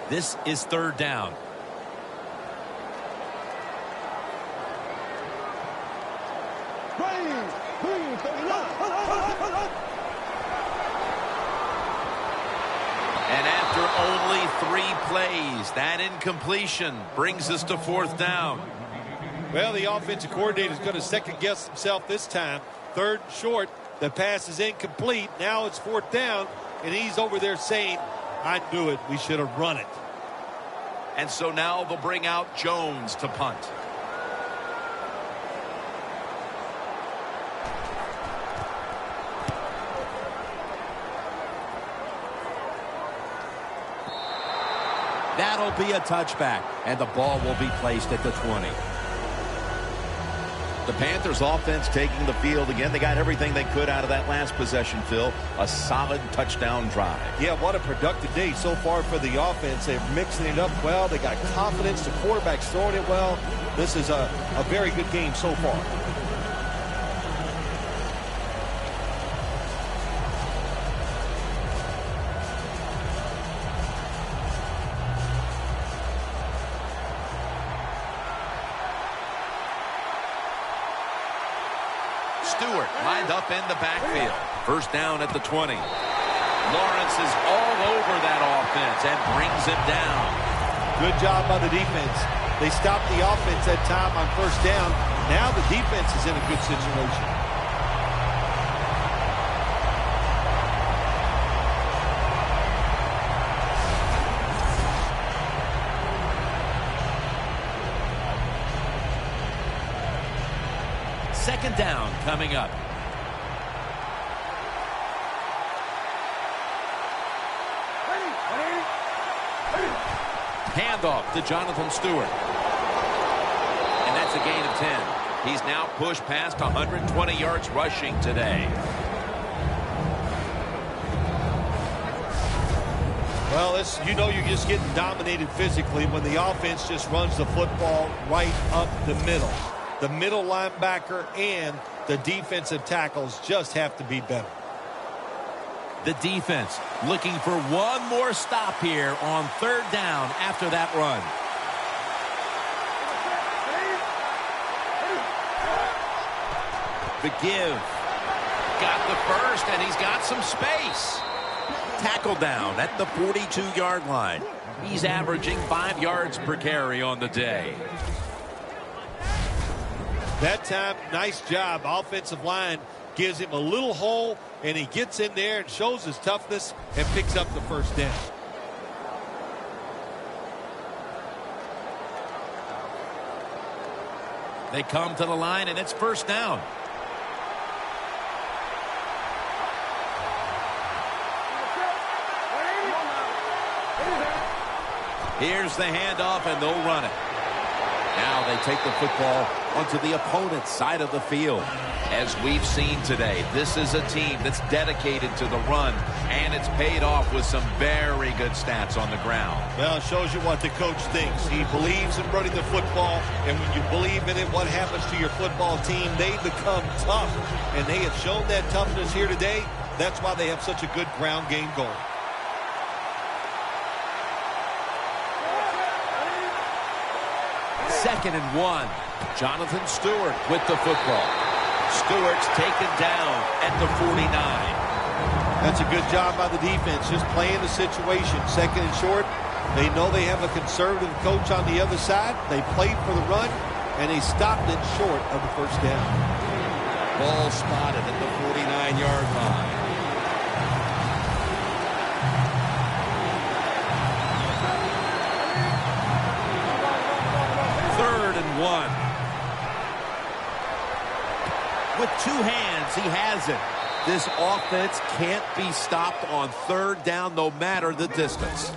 S2: This is third down. And after only 3 plays, that incompletion brings us to fourth down.
S1: Well, the offensive coordinator is going to second guess himself this time. Third short, The pass is incomplete. Now it's 4th down, and he's over there saying, I knew it. We should have run it.
S2: And so now they'll bring out Jones to punt. That'll be a touchback, and the ball will be placed at the 20.
S5: The Panthers offense taking the field again. They got everything they could out of that last possession, Phil. A solid touchdown drive.
S1: Yeah, what a productive day so far for the offense. They're mixing it up well. They got confidence. The quarterback's throwing it well. This is a very good game so far.
S2: Stewart lined up in the backfield. First down at the 20. Lawrence is all over that offense and brings him down.
S1: Good job by the defense. They stopped the offense that time on first down. Now the defense is in a good situation.
S2: Second down coming up. Handoff to Jonathan Stewart. And that's a gain of 10. He's now pushed past 120 yards rushing today.
S1: Well, you're just getting dominated physically when the offense just runs the football right up the middle. The middle linebacker and the defensive tackles just have to be better.
S2: The defense looking for one more stop here on third down after that run. The give. Got the first, and he's got some space. Tackle down at the 42-yard line. He's averaging 5 yards per carry on the day.
S1: That time, nice job. Offensive line gives him a little hole, and he gets in there and shows his toughness and picks up the first down.
S2: They come to the line, and it's first down. Here's the handoff, and they'll run it. Now they take the football onto the opponent's side of the field. As we've seen today, this is a team that's dedicated to the run, and it's paid off with some very good stats on the ground.
S1: Well, it shows you what the coach thinks. He believes in running the football, and when you believe in it, what happens to your football team? They become tough, and they have shown that toughness here today. That's why they have such a good ground game going.
S2: Second and 1. Jonathan Stewart with the football. Stewart's taken down at the 49.
S1: That's a good job by the defense, just playing the situation. Second and short. They know they have a conservative coach on the other side. They played for the run, and they stopped it short of the first down.
S2: Ball spotted at the 49-yard line. Third and 1. With two hands, he has it. This offense can't be stopped on third down no matter the distance.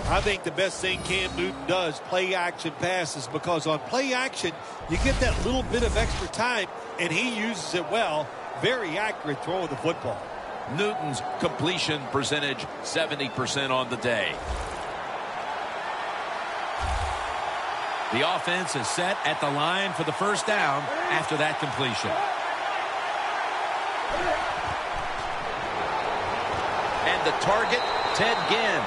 S1: I think the best thing Cam Newton does, play action passes, because on play action, you get that little bit of extra time, and he uses it well. Very accurate throw of the football.
S2: Newton's completion percentage, 70% on the day. The offense is set at the line for the first down after that completion. And the target, Ted Ginn.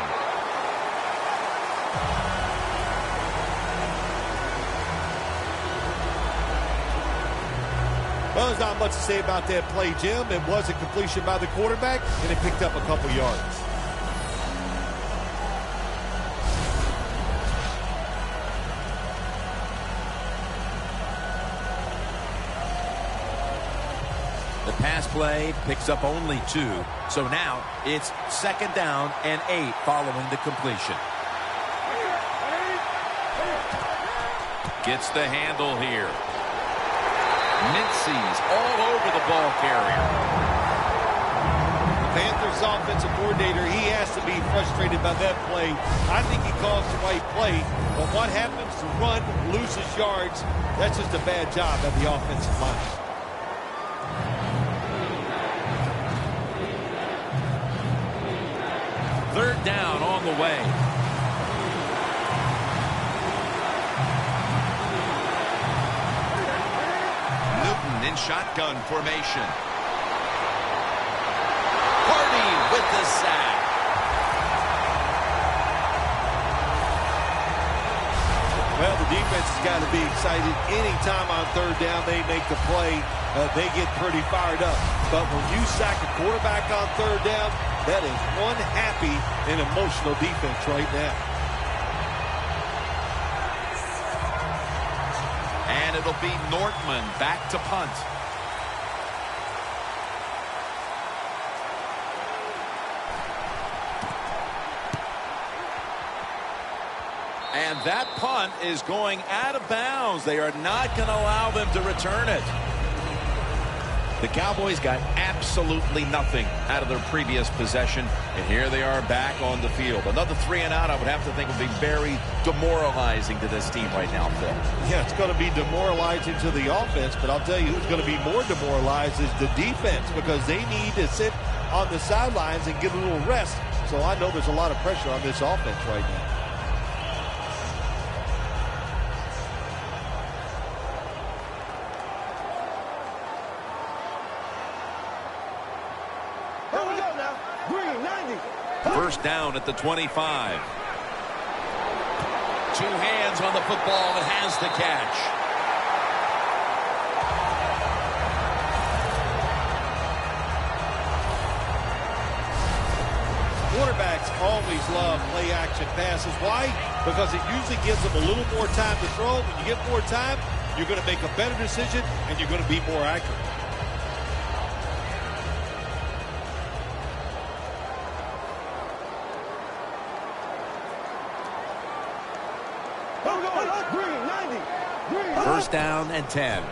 S1: Well, there's not much to say about that play, Jim. It was a completion by the quarterback, and it picked up a couple yards.
S2: The pass play picks up only 2. So now it's 2nd down and 8 following the completion. Gets the handle here. Mincy's all over the ball carrier.
S1: The Panthers offensive coordinator, he has to be frustrated by that play. I think he calls the right play, but what happens to run, loses yards, that's just a bad job at the offensive line.
S2: Third down on the way. In shotgun formation. Hardy with the sack.
S1: Well, the defense has got to be excited. Anytime on third down they make the play, they get pretty fired up. But when you sack a quarterback on third down, that is one happy and emotional defense right now.
S2: And it'll be Nortman back to punt. And that punt is going out of bounds. They are not going to allow them to return it. The Cowboys got absolutely nothing out of their previous possession, and here they are back on the field. Another 3 and out, I would have to think, would be very demoralizing to this team right now, Phil.
S1: Yeah, it's going to be demoralizing to the offense, but I'll tell you who's going to be more demoralized is the defense, because they need to sit on the sidelines and get a little rest. So I know there's a lot of pressure on this offense right now.
S2: First down at the 25. 2 hands on the football and has the catch.
S1: Quarterbacks always love play-action passes. Why? Because it usually gives them a little more time to throw. When you get more time, you're going to make a better decision, and you're going to be more accurate.
S2: First down and 10.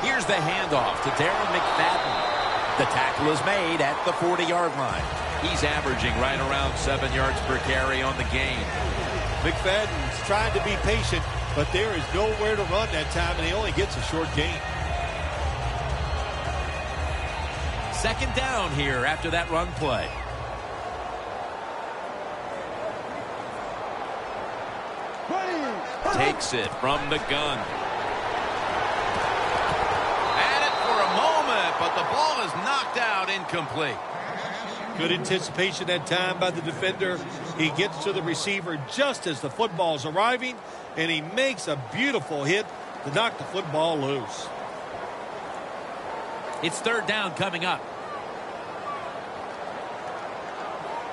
S2: Here's the handoff to Darren McFadden. The tackle is made at the 40-yard line. He's averaging right around 7 yards per carry on the game.
S1: McFadden's trying to be patient, but there is nowhere to run that time, and he only gets a short gain.
S2: 2nd down here after that run play. Takes it from the gun. At it for a moment, but the ball is knocked out, incomplete.
S1: Good anticipation that time by the defender. He gets to the receiver just as the football's arriving, and he makes a beautiful hit to knock the football loose.
S2: It's 3rd down coming up.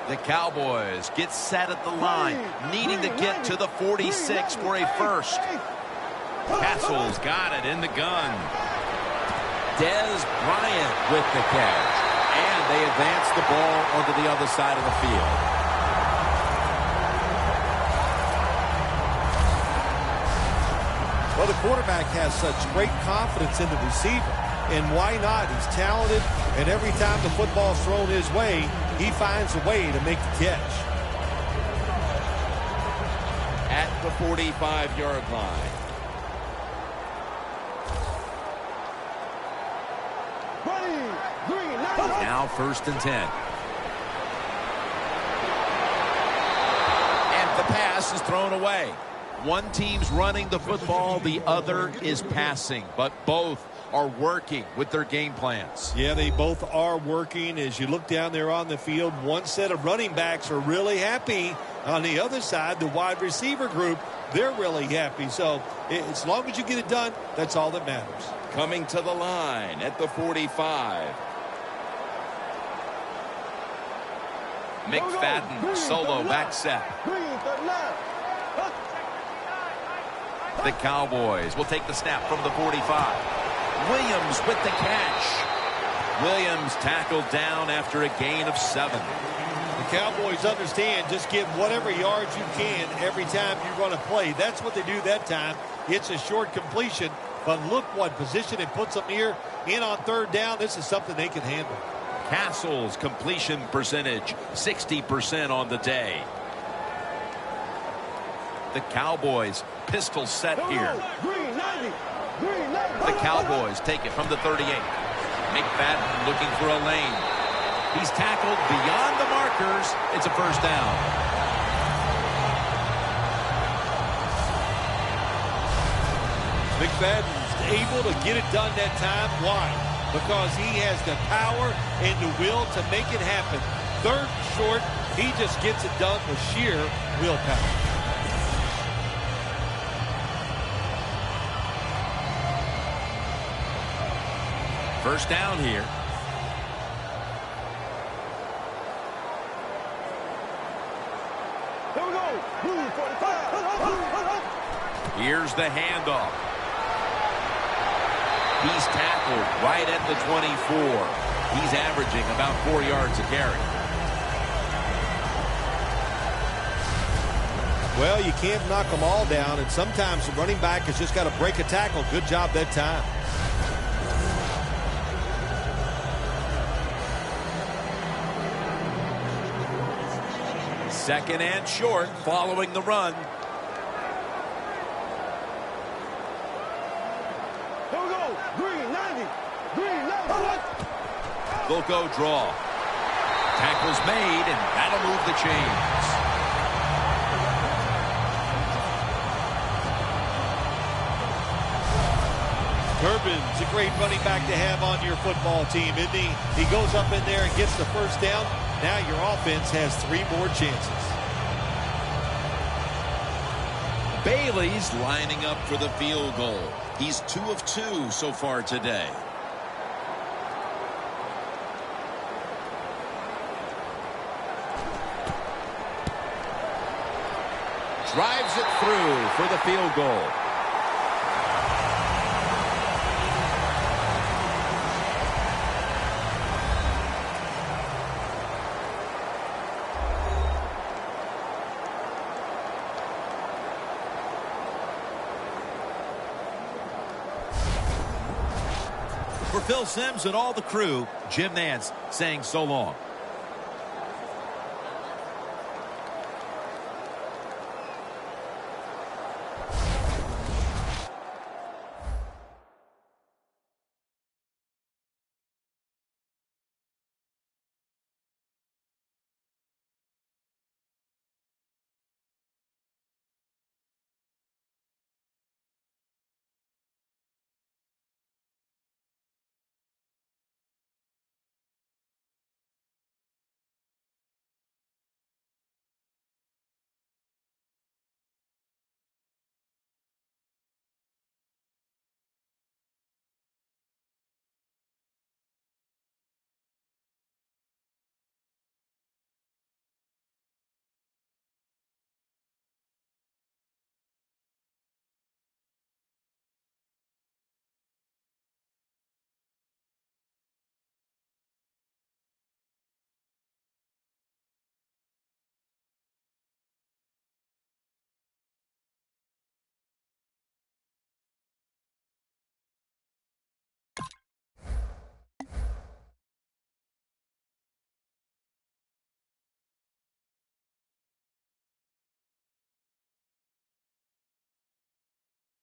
S2: The Cowboys get set at the line, needing to get to the 46 for a first. Castle's got it in the gun. Dez Bryant with the catch. And they advance the ball onto the other side of the field.
S1: Well, the quarterback has such great confidence in the receiver. And why not? He's talented, and every time the football's thrown his way, he finds a way to make the catch.
S2: At the 45-yard line. Now 1st and 10. And the pass is thrown away. One team's running the football, the other is passing, but both are working with their game plans.
S1: Yeah, they both are working. As you look down there on the field, one set of running backs are really happy. On the other side, the wide receiver group, they're really happy. So as long as you get it done, that's all that matters.
S2: Coming to the line at the 45. McFadden solo back set. The Cowboys will take the snap from the 45. Williams with the catch. Williams tackled down after a gain of 7.
S1: The Cowboys understand just get whatever yards you can every time you run a play. That's what they do that time. It's a short completion, but look what position it puts them here in on third down. This is something they can handle.
S2: Castle's completion percentage, 60% on the day. The Cowboys pistol set here.
S3: Green 90. Green 90.
S2: The Cowboys take it from the 38. McFadden looking for a lane. He's tackled beyond the markers. It's a first down.
S1: McFadden's able to get it done that time. Why? Because he has the power and the will to make it happen. Third and short, he just gets it done with sheer willpower.
S2: First down here.
S3: Here we go. Blue 45.
S2: Here's the handoff. He's tackled right at the 24. He's averaging about 4 yards a carry.
S1: Well, you can't knock them all down, and sometimes the running back has just got to break a tackle. Good job that time.
S2: Second and short following the run.
S3: Here we go. Green 90. Green 90.
S2: They'll go draw. Tackle's made, and that'll move the chains.
S1: Durbin's a great running back to have on your football team, isn't he? He goes up in there and gets the first down. Now your offense has 3 more chances.
S5: Bailey's lining up for the field goal. He's 2 of 2 so far today.
S2: Drives it through for the field goal. For Phil Simms and all the crew, Jim Nantz saying so long.